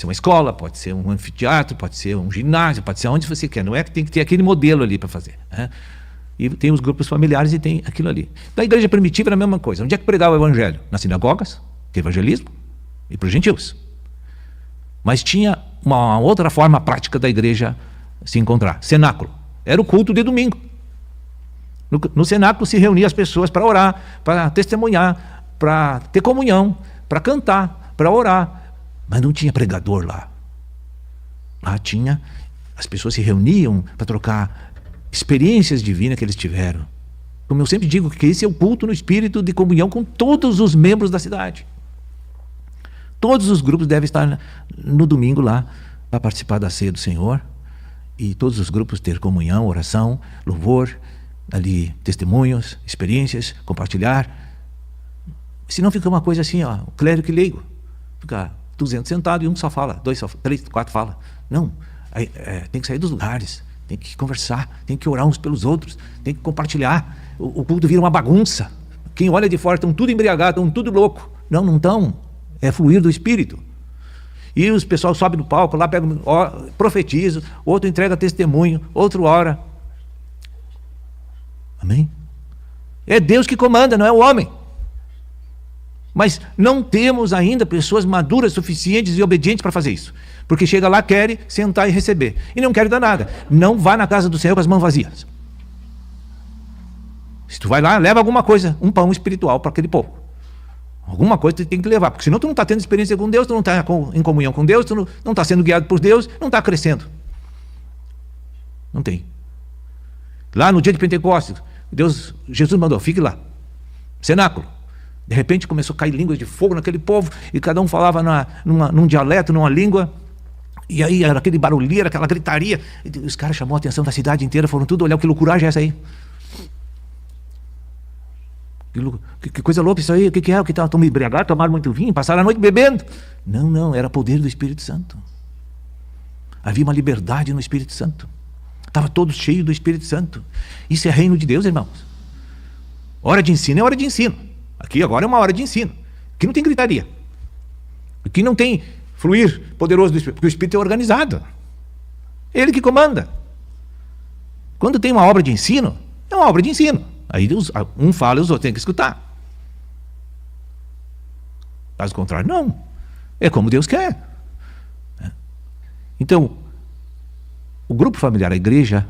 uma escola, pode ser um anfiteatro, pode ser um ginásio, pode ser onde você quer. Não é que tem que ter aquele modelo ali para fazer, né? E tem os grupos familiares e tem aquilo ali. Da igreja primitiva era a mesma coisa. Onde é que pregava o evangelho? Nas sinagogas, que é evangelismo, e para os gentios. Mas tinha uma outra forma prática da igreja se encontrar. Cenáculo. Era o culto de domingo. No cenáculo se reunia as pessoas para orar, para testemunhar, para ter comunhão, para cantar, para orar. Mas não tinha pregador lá. Lá tinha, as pessoas se reuniam para trocar experiências divinas que eles tiveram. Como eu sempre digo, que esse é o culto no espírito de comunhão com todos os membros da cidade. Todos os grupos devem estar no domingo lá para participar da ceia do Senhor, e todos os grupos ter comunhão, oração, louvor, ali testemunhos, experiências, compartilhar. Senão fica uma coisa assim, ó, clérigo e leigo, fica 200 sentados e um só fala, 2 só, 3, 4 fala. Não, tem que sair dos lugares, tem que conversar, tem que orar uns pelos outros, tem que compartilhar. O culto vira uma bagunça. Quem olha de fora estão tudo embriagados, estão tudo louco. Não estão. É fluir do Espírito. E os pessoal sobe no palco, lá pega, profetiza, outro entrega testemunho, outro ora. Amém? É Deus que comanda, não é o homem. Mas não temos ainda pessoas maduras, suficientes e obedientes para fazer isso. Porque chega lá, quer sentar e receber. E não quer dar nada. Não vá na casa do Senhor com as mãos vazias. Se tu vai lá, leva alguma coisa, um pão espiritual para aquele povo. Alguma coisa tu tem que levar, porque senão tu não está tendo experiência com Deus, tu não está em comunhão com Deus, tu não está sendo guiado por Deus, não está crescendo. Não tem. Lá no dia de Pentecostes, Jesus mandou, fique lá. Cenáculo. De repente começou a cair línguas de fogo naquele povo, e cada um falava num dialeto, numa língua, e aí era aquele barulho, aquela gritaria, e os caras chamou a atenção da cidade inteira, foram tudo olhar, que loucuragem é essa aí? Que coisa louca isso aí, o que é? O que estão embriagados, tomaram muito vinho, passaram a noite bebendo? Não, era poder do Espírito Santo. Havia uma liberdade no Espírito Santo. Estava todo cheio do Espírito Santo. Isso é reino de Deus, irmãos. Hora de ensino é hora de ensino. Aqui agora é uma hora de ensino. Aqui não tem gritaria. Aqui não tem fluir poderoso do Espírito, porque o Espírito é organizado. Ele que comanda. Quando tem uma obra de ensino, é uma obra de ensino. Aí um fala e os outros têm que escutar. Caso contrário, não. É como Deus quer. Então, o grupo familiar, a igreja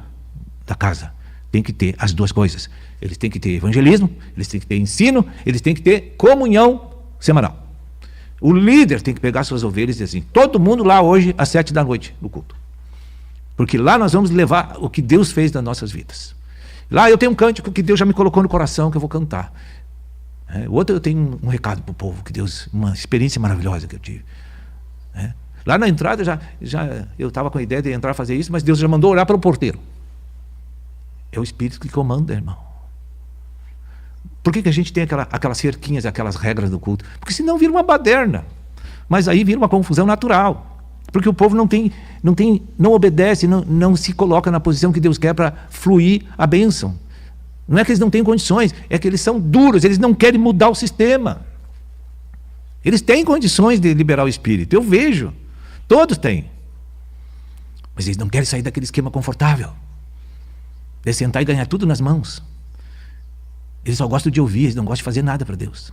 da casa, tem que ter as duas coisas. Eles têm que ter evangelismo, eles têm que ter ensino, eles têm que ter comunhão semanal. O líder tem que pegar suas ovelhas e dizer assim, todo mundo lá hoje às 7 da noite no culto. Porque lá nós vamos levar o que Deus fez nas nossas vidas. Lá eu tenho um cântico que Deus já me colocou no coração que eu vou cantar. O outro eu tenho um recado para o povo, que Deus, uma experiência maravilhosa que eu tive. Lá na entrada eu estava com a ideia de entrar e fazer isso, mas Deus já mandou orar para o porteiro. É o Espírito que comanda, irmão. Por que a gente tem aquelas cerquinhas, aquelas regras do culto? Porque senão vira uma baderna. Mas aí vira uma confusão natural. Porque o povo não obedece, não se coloca na posição que Deus quer para fluir a bênção. Não é que eles não têm condições, é que eles são duros, eles não querem mudar o sistema. Eles têm condições de liberar o Espírito, eu vejo. Todos têm. Mas eles não querem sair daquele esquema confortável. De sentar e ganhar tudo nas mãos. Eles só gostam de ouvir, eles não gostam de fazer nada para Deus.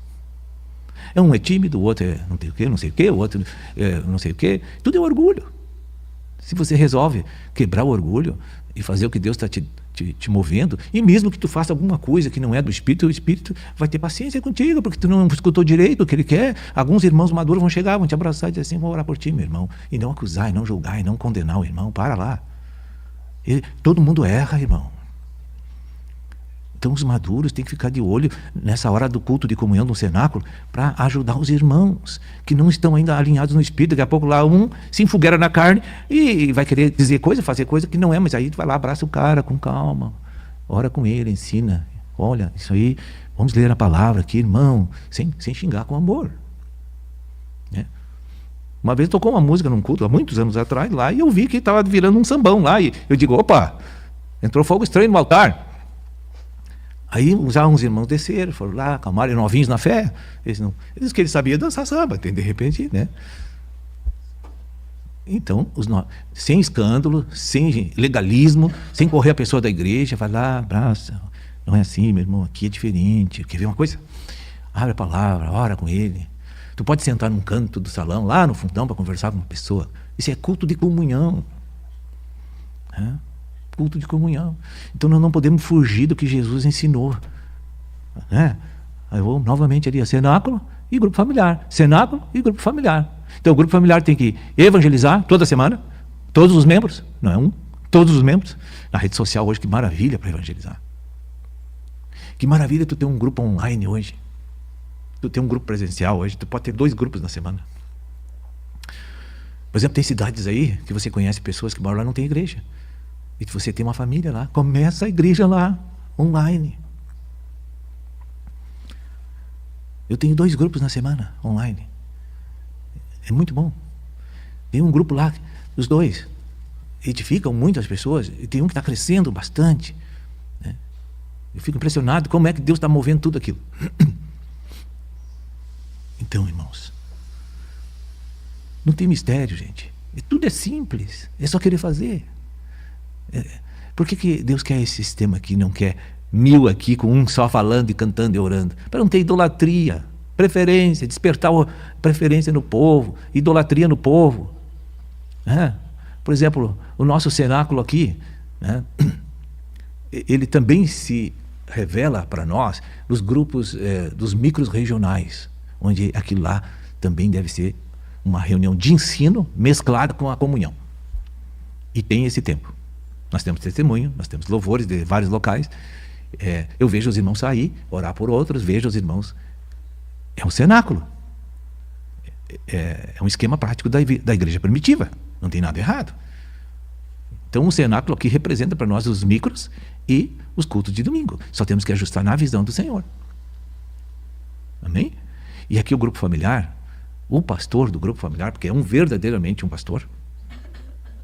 Um é tímido, o outro é não sei o quê, o outro é não sei o quê. Tudo é orgulho. Se você resolve quebrar o orgulho e fazer o que Deus está te movendo, e mesmo que tu faça alguma coisa que não é do Espírito, o Espírito vai ter paciência contigo, porque tu não escutou direito o que ele quer. Alguns irmãos maduros vão chegar, vão te abraçar e dizer assim, vou orar por ti, meu irmão. E não acusar, e não julgar, e não condenar o irmão. Para lá. Todo mundo erra, irmão. Então os maduros têm que ficar de olho nessa hora do culto de comunhão no cenáculo para ajudar os irmãos que não estão ainda alinhados no Espírito. Daqui a pouco lá um se enfogueira na carne e vai querer dizer coisa, fazer coisa que não é, mas aí tu vai lá, abraça o cara com calma, ora com ele, ensina. Olha, isso aí, vamos ler a palavra aqui, irmão, sem xingar, com amor. Uma vez tocou uma música num culto, há muitos anos atrás, lá, e eu vi que estava virando um sambão lá, e eu digo, opa, entrou fogo estranho no altar. Aí já uns irmãos desceram, foram lá, acalmaram, novinhos na fé. Eles que eles sabiam dançar samba, de repente, né? Então, sem escândalo, sem legalismo, sem correr a pessoa da igreja, vai lá, abraça. Não é assim, meu irmão, aqui é diferente. Quer ver uma coisa? Abre a palavra, ora com ele. Tu pode sentar num canto do salão, lá no fundão, para conversar com uma pessoa. Isso é culto de comunhão. Culto de comunhão. Então nós não podemos fugir do que Jesus ensinou. Aí eu vou novamente ali, cenáculo e grupo familiar. Cenáculo e grupo familiar. Então o grupo familiar tem que evangelizar toda semana, todos os membros, não é um, todos os membros. Na rede social hoje, que maravilha para evangelizar. Que maravilha tu ter um grupo online hoje. Tu tem um grupo presencial hoje, tu pode ter 2 grupos na semana. Por exemplo, tem cidades aí que você conhece pessoas que moram lá e não tem igreja. E você tem uma família lá, começa a igreja lá, online. Eu tenho 2 grupos na semana, online. É muito bom. Tem um grupo lá, os 2 edificam muitas pessoas, e tem um que está crescendo bastante. Eu fico impressionado como é que Deus está movendo tudo aquilo. Então, irmãos, não tem mistério, gente. Tudo é simples, é só querer fazer. Por que Deus quer esse sistema aqui, não quer 1000 aqui com um só falando e cantando e orando? Para não ter idolatria, preferência, despertar preferência no povo, idolatria no povo. Por exemplo, o nosso cenáculo aqui, ele também se revela para nós nos grupos dos micros regionais, onde aquilo lá também deve ser uma reunião de ensino mesclada com a comunhão. E tem esse tempo. Nós temos testemunho, nós temos louvores de vários locais. Eu vejo os irmãos sair, orar por outros, vejo os irmãos. É um cenáculo. É um esquema prático da igreja primitiva. Não tem nada errado. Então o cenáculo aqui representa para nós os micros e os cultos de domingo. Só temos que ajustar na visão do Senhor. Amém? E aqui o grupo familiar, o pastor do grupo familiar, porque é verdadeiramente um pastor,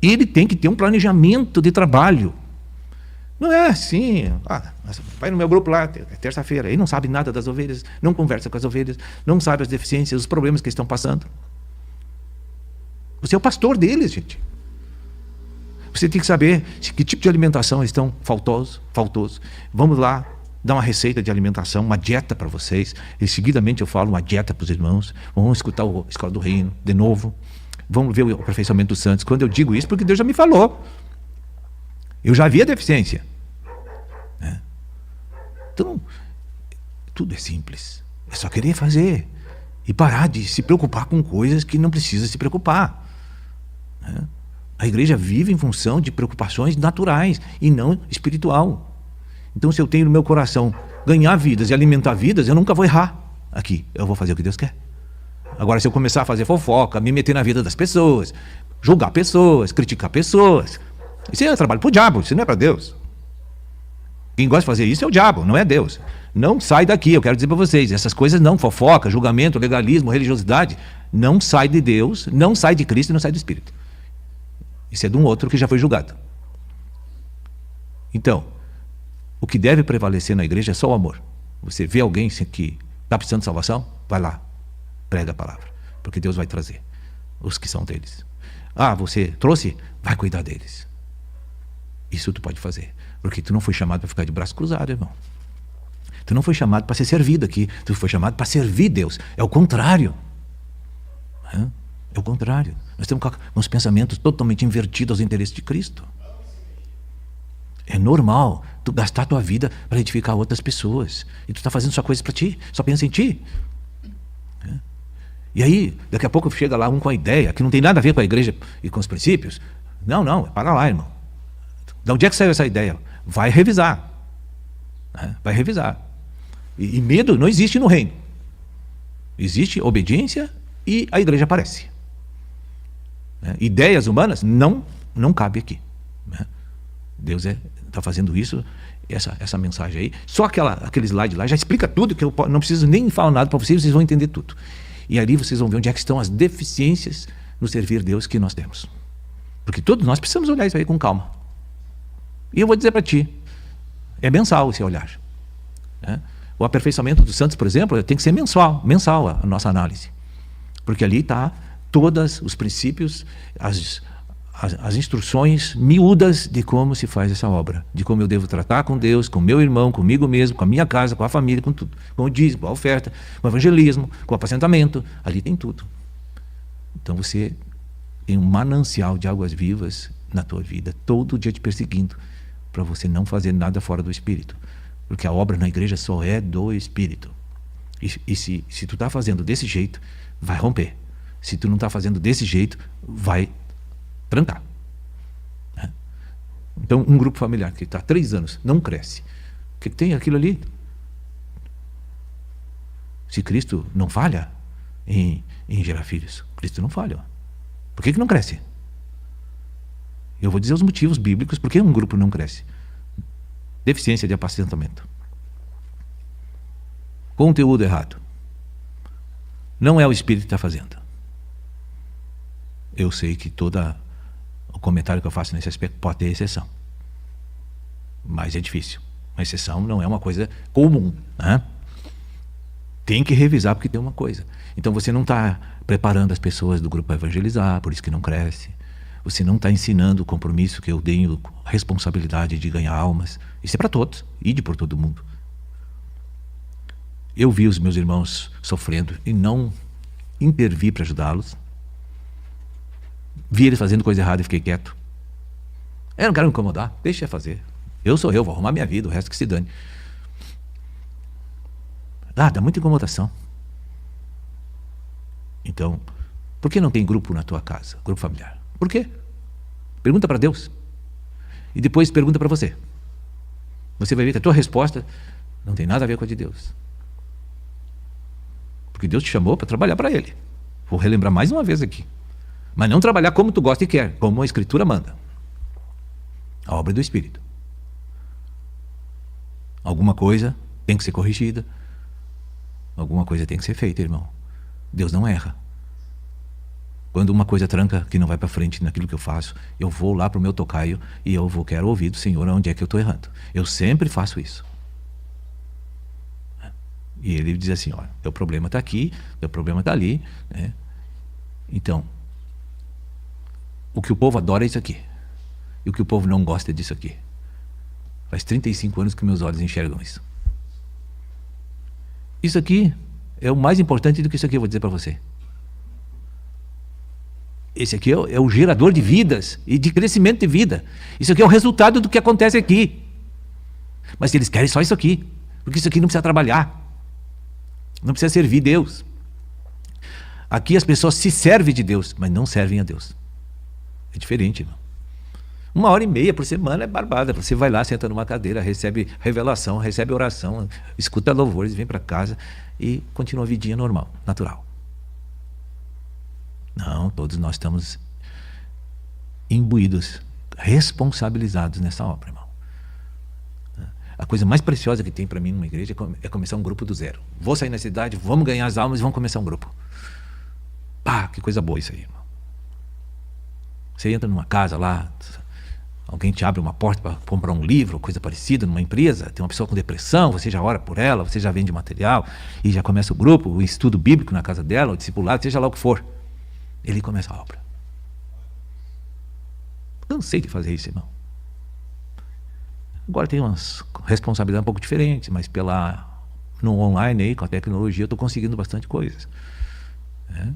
ele tem que ter um planejamento de trabalho. Não é assim, vai no meu grupo lá, é terça-feira, ele não sabe nada das ovelhas, não conversa com as ovelhas, não sabe as deficiências, os problemas que estão passando. Você é o pastor deles, gente. Você tem que saber que tipo de alimentação eles estão faltoso. Vamos lá, dar uma receita de alimentação, uma dieta para vocês. E seguidamente eu falo uma dieta para os irmãos. Vamos escutar a Escola do Reino de novo. Vamos ver o aperfeiçoamento dos santos. Quando eu digo isso, porque Deus já me falou. Eu já vi a deficiência. Então, tudo é simples. É só querer fazer. E parar de se preocupar com coisas que não precisa se preocupar. Né? A igreja vive em função de preocupações naturais e não espiritual. Então, se eu tenho no meu coração ganhar vidas e alimentar vidas, eu nunca vou errar aqui. Eu vou fazer o que Deus quer. Agora, se eu começar a fazer fofoca, me meter na vida das pessoas, julgar pessoas, criticar pessoas, isso é trabalho para o diabo, isso não é para Deus. Quem gosta de fazer isso é o diabo, não é Deus. Não sai daqui, eu quero dizer para vocês, essas coisas não, fofoca, julgamento, legalismo, religiosidade, não sai de Deus, não sai de Cristo e não sai do Espírito. Isso é de um outro que já foi julgado. Então, o que deve prevalecer na igreja é só o amor. Você vê alguém que está precisando de salvação, vai lá, prega a palavra, porque Deus vai trazer os que são deles. Ah, você trouxe? Vai cuidar deles. Isso tu pode fazer, porque tu não foi chamado para ficar de braço cruzado, irmão. Tu não foi chamado para ser servido aqui, tu foi chamado para servir Deus. É o contrário. É o contrário. Nós temos uns pensamentos totalmente invertidos aos interesses de Cristo. É normal tu gastar tua vida para edificar outras pessoas. E tu está fazendo só coisas para ti, só pensa em ti. E aí, daqui a pouco chega lá um com a ideia que não tem nada a ver com a igreja e com os princípios. Não, para lá, irmão. De onde é que saiu essa ideia? Vai revisar. Vai revisar. E medo não existe no reino. Existe obediência e a igreja aparece. Ideias humanas não cabe aqui. Deus está fazendo isso, essa mensagem aí. Só aquele slide lá já explica tudo, que eu não preciso nem falar nada para vocês vão entender tudo. E ali vocês vão ver onde é que estão as deficiências no servir Deus que nós temos. Porque todos nós precisamos olhar isso aí com calma. E eu vou dizer para ti, é mensal esse olhar. O aperfeiçoamento dos santos, por exemplo, tem que ser mensal a nossa análise. Porque ali está todos os princípios, as instruções miúdas de como se faz essa obra, de como eu devo tratar com Deus, com meu irmão, comigo mesmo, com a minha casa, com a família, com tudo, com o dízimo, com a oferta, com o evangelismo, com o apacentamento, ali tem tudo. Então você tem um manancial de águas vivas na tua vida, todo dia te perseguindo, para você não fazer nada fora do Espírito, porque a obra na igreja só é do Espírito. E se tu está fazendo desse jeito, vai romper. Se tu não está fazendo desse jeito, vai trancar. Então, um grupo familiar que está há 3 anos, não cresce. O que tem aquilo ali? Se Cristo não falha em gerar filhos, Cristo não falha. Por que não cresce? Eu vou dizer os motivos bíblicos por que um grupo não cresce. Deficiência de apacentamento. Conteúdo errado. Não é o Espírito que está fazendo. Eu sei que todo o comentário que eu faço nesse aspecto pode ter exceção. Mas é difícil. Uma exceção não é uma coisa comum. Tem que revisar porque tem uma coisa. Então você não está preparando as pessoas do grupo para evangelizar, por isso que não cresce. Você não está ensinando o compromisso que eu tenho, a responsabilidade de ganhar almas. Isso é para todos, ide por todo mundo. Eu vi os meus irmãos sofrendo e não intervi para ajudá-los. Vi eles fazendo coisa errada e fiquei quieto. Eu não quero me incomodar, deixa eu fazer. Eu sou eu, vou arrumar minha vida, o resto que se dane. Dá muita incomodação. Então, por que não tem grupo na tua casa, grupo familiar? Por quê? Pergunta para Deus. E depois pergunta para você. Você vai ver que a tua resposta não tem nada a ver com a de Deus. Porque Deus te chamou para trabalhar para Ele. Vou relembrar mais uma vez aqui. Mas não trabalhar como tu gosta e quer, como a Escritura manda. A obra do Espírito. Alguma coisa tem que ser corrigida. Alguma coisa tem que ser feita, irmão. Deus não erra. Quando uma coisa tranca que não vai para frente naquilo que eu faço, eu vou lá para o meu tocaio e quero ouvir do Senhor onde é que eu estou errando. Eu sempre faço isso. E Ele diz assim, olha, teu problema está aqui, teu problema está ali. Então, o que o povo adora é isso aqui. E o que o povo não gosta é disso aqui. Faz 35 anos que meus olhos enxergam isso. Isso aqui é o mais importante do que isso aqui, eu vou dizer para você. Esse aqui é o gerador de vidas e de crescimento de vida. Isso aqui é o resultado do que acontece aqui. Mas eles querem só isso aqui, porque isso aqui não precisa trabalhar, não precisa servir Deus. Aqui as pessoas se servem de Deus, mas não servem a Deus. É diferente, irmão. 1h30 por semana é barbada. Você vai lá, senta numa cadeira, recebe revelação, recebe oração, escuta louvores, vem para casa e continua a vidinha normal, natural. Não, todos nós estamos imbuídos, responsabilizados nessa obra, irmão. A coisa mais preciosa que tem para mim numa igreja é começar um grupo do zero. Vou sair na cidade, vamos ganhar as almas e vamos começar um grupo. Pá, que coisa boa isso aí, irmão. Você entra numa casa lá, alguém te abre uma porta para comprar um livro, coisa parecida, numa empresa, tem uma pessoa com depressão, você já ora por ela, você já vende material, e já começa o grupo, o estudo bíblico na casa dela, o discipulado, seja lá o que for. Ele começa a obra. Cansei de fazer isso, irmão. Agora tem umas responsabilidades um pouco diferentes, mas no online aí, com a tecnologia, eu estou conseguindo bastante coisas. Né?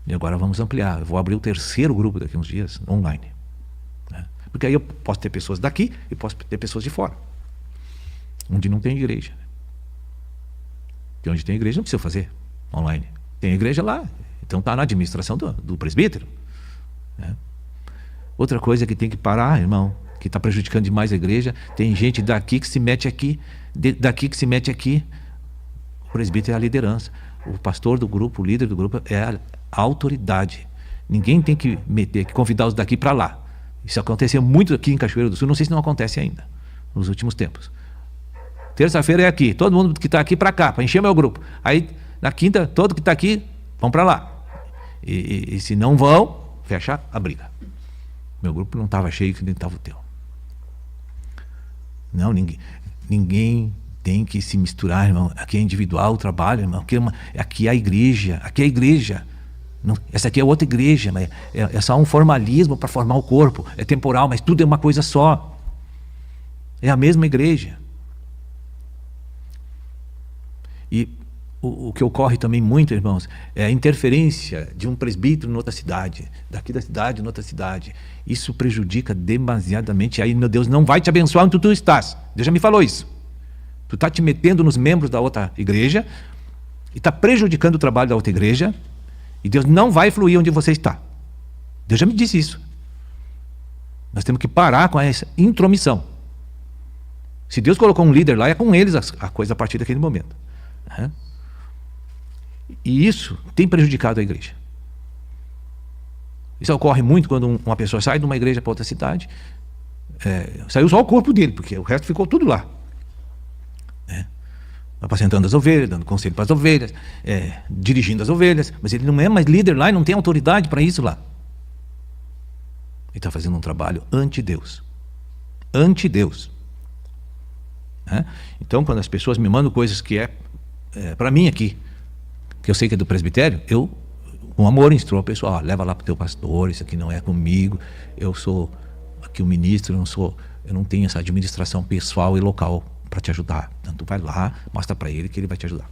E agora vamos ampliar. Eu vou abrir o 3º grupo daqui a uns dias, online. Né? Porque aí eu posso ter pessoas daqui e posso ter pessoas de fora. Onde não tem igreja. Porque onde tem igreja não precisa fazer online. Tem igreja lá. Então está na administração do presbítero. Né? Outra coisa que tem que parar, irmão, que está prejudicando demais a igreja, tem gente daqui que se mete aqui, daqui que se mete aqui. O presbítero é a liderança. O pastor do grupo, o líder do grupo é a autoridade. Ninguém tem que convidar os daqui para lá. Isso aconteceu muito aqui em Cachoeira do Sul, não sei se não acontece ainda, nos últimos tempos. Terça-feira é aqui, todo mundo que está aqui para cá, para encher meu grupo. Aí, na quinta, todo que está aqui, vão para lá. E se não vão, fecha a briga. Meu grupo não estava cheio que nem estava o teu. Não, ninguém tem que se misturar, irmão. Aqui é individual o trabalho, irmão. Aqui é a igreja. Aqui é a igreja. Não, essa aqui é outra igreja, mas é só um formalismo para formar o corpo. É temporal, mas tudo é uma coisa só. É a mesma igreja. E o que ocorre também muito, irmãos, é a interferência de um presbítero em outra cidade, daqui da cidade em outra cidade. Isso prejudica demasiadamente. Aí, meu Deus, não vai te abençoar onde tu estás. Deus já me falou isso. Tu está te metendo nos membros da outra igreja e está prejudicando o trabalho da outra igreja, e Deus não vai fluir onde você está. Deus já me disse isso. Nós temos que parar com essa intromissão. Se Deus colocou um líder lá, é com eles a coisa a partir daquele momento. Né? E isso tem prejudicado a igreja. Isso ocorre muito quando uma pessoa sai de uma igreja para outra cidade. Saiu só o corpo dele, porque o resto ficou tudo lá. Apacentando as ovelhas, dando conselho para as ovelhas, dirigindo as ovelhas, mas ele não é mais líder lá e não tem autoridade para isso lá. Ele está fazendo um trabalho anti-Deus. Anti-Deus. Então, quando as pessoas me mandam coisas que para mim aqui, que eu sei que é do presbitério, eu, com amor, instruo a pessoa, leva lá para o teu pastor, isso aqui não é comigo, eu sou aqui o ministro, eu não tenho essa administração pessoal e local para te ajudar. Então tu vai lá, mostra para ele que ele vai te ajudar.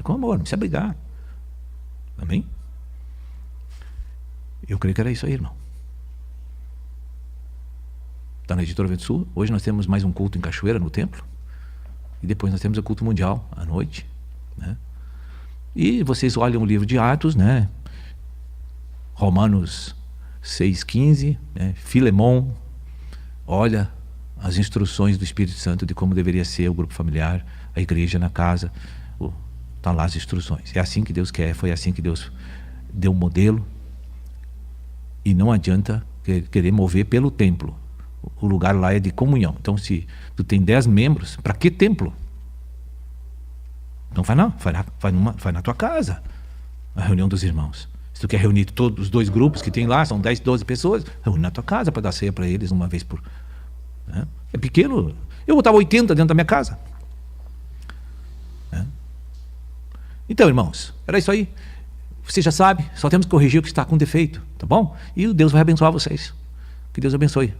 Com amor, não precisa brigar. Amém? Eu creio que era isso aí, irmão. Está na Editora Vento Sul. Hoje nós temos mais um culto em Cachoeira, no templo. E depois nós temos o culto mundial à noite. Né? E vocês olham o livro de Atos, né? Romanos 6,15, né? Filemon, olha as instruções do Espírito Santo de como deveria ser o grupo familiar, a igreja na casa. Estão lá as instruções. É assim que Deus quer, foi assim que Deus deu um modelo. E não adianta querer mover pelo templo. O lugar lá é de comunhão. Então, se tu tem 10 membros, para que templo? Então vai na tua casa, a reunião dos irmãos. Se tu quer reunir todos os 2 grupos que tem lá, são 10, 12 pessoas, reúne na tua casa para dar ceia para eles uma vez por... É pequeno. Eu botava 80 dentro da minha casa. Então, irmãos, era isso aí. Você já sabe, só temos que corrigir o que está com defeito, tá bom? E Deus vai abençoar vocês. Que Deus abençoe.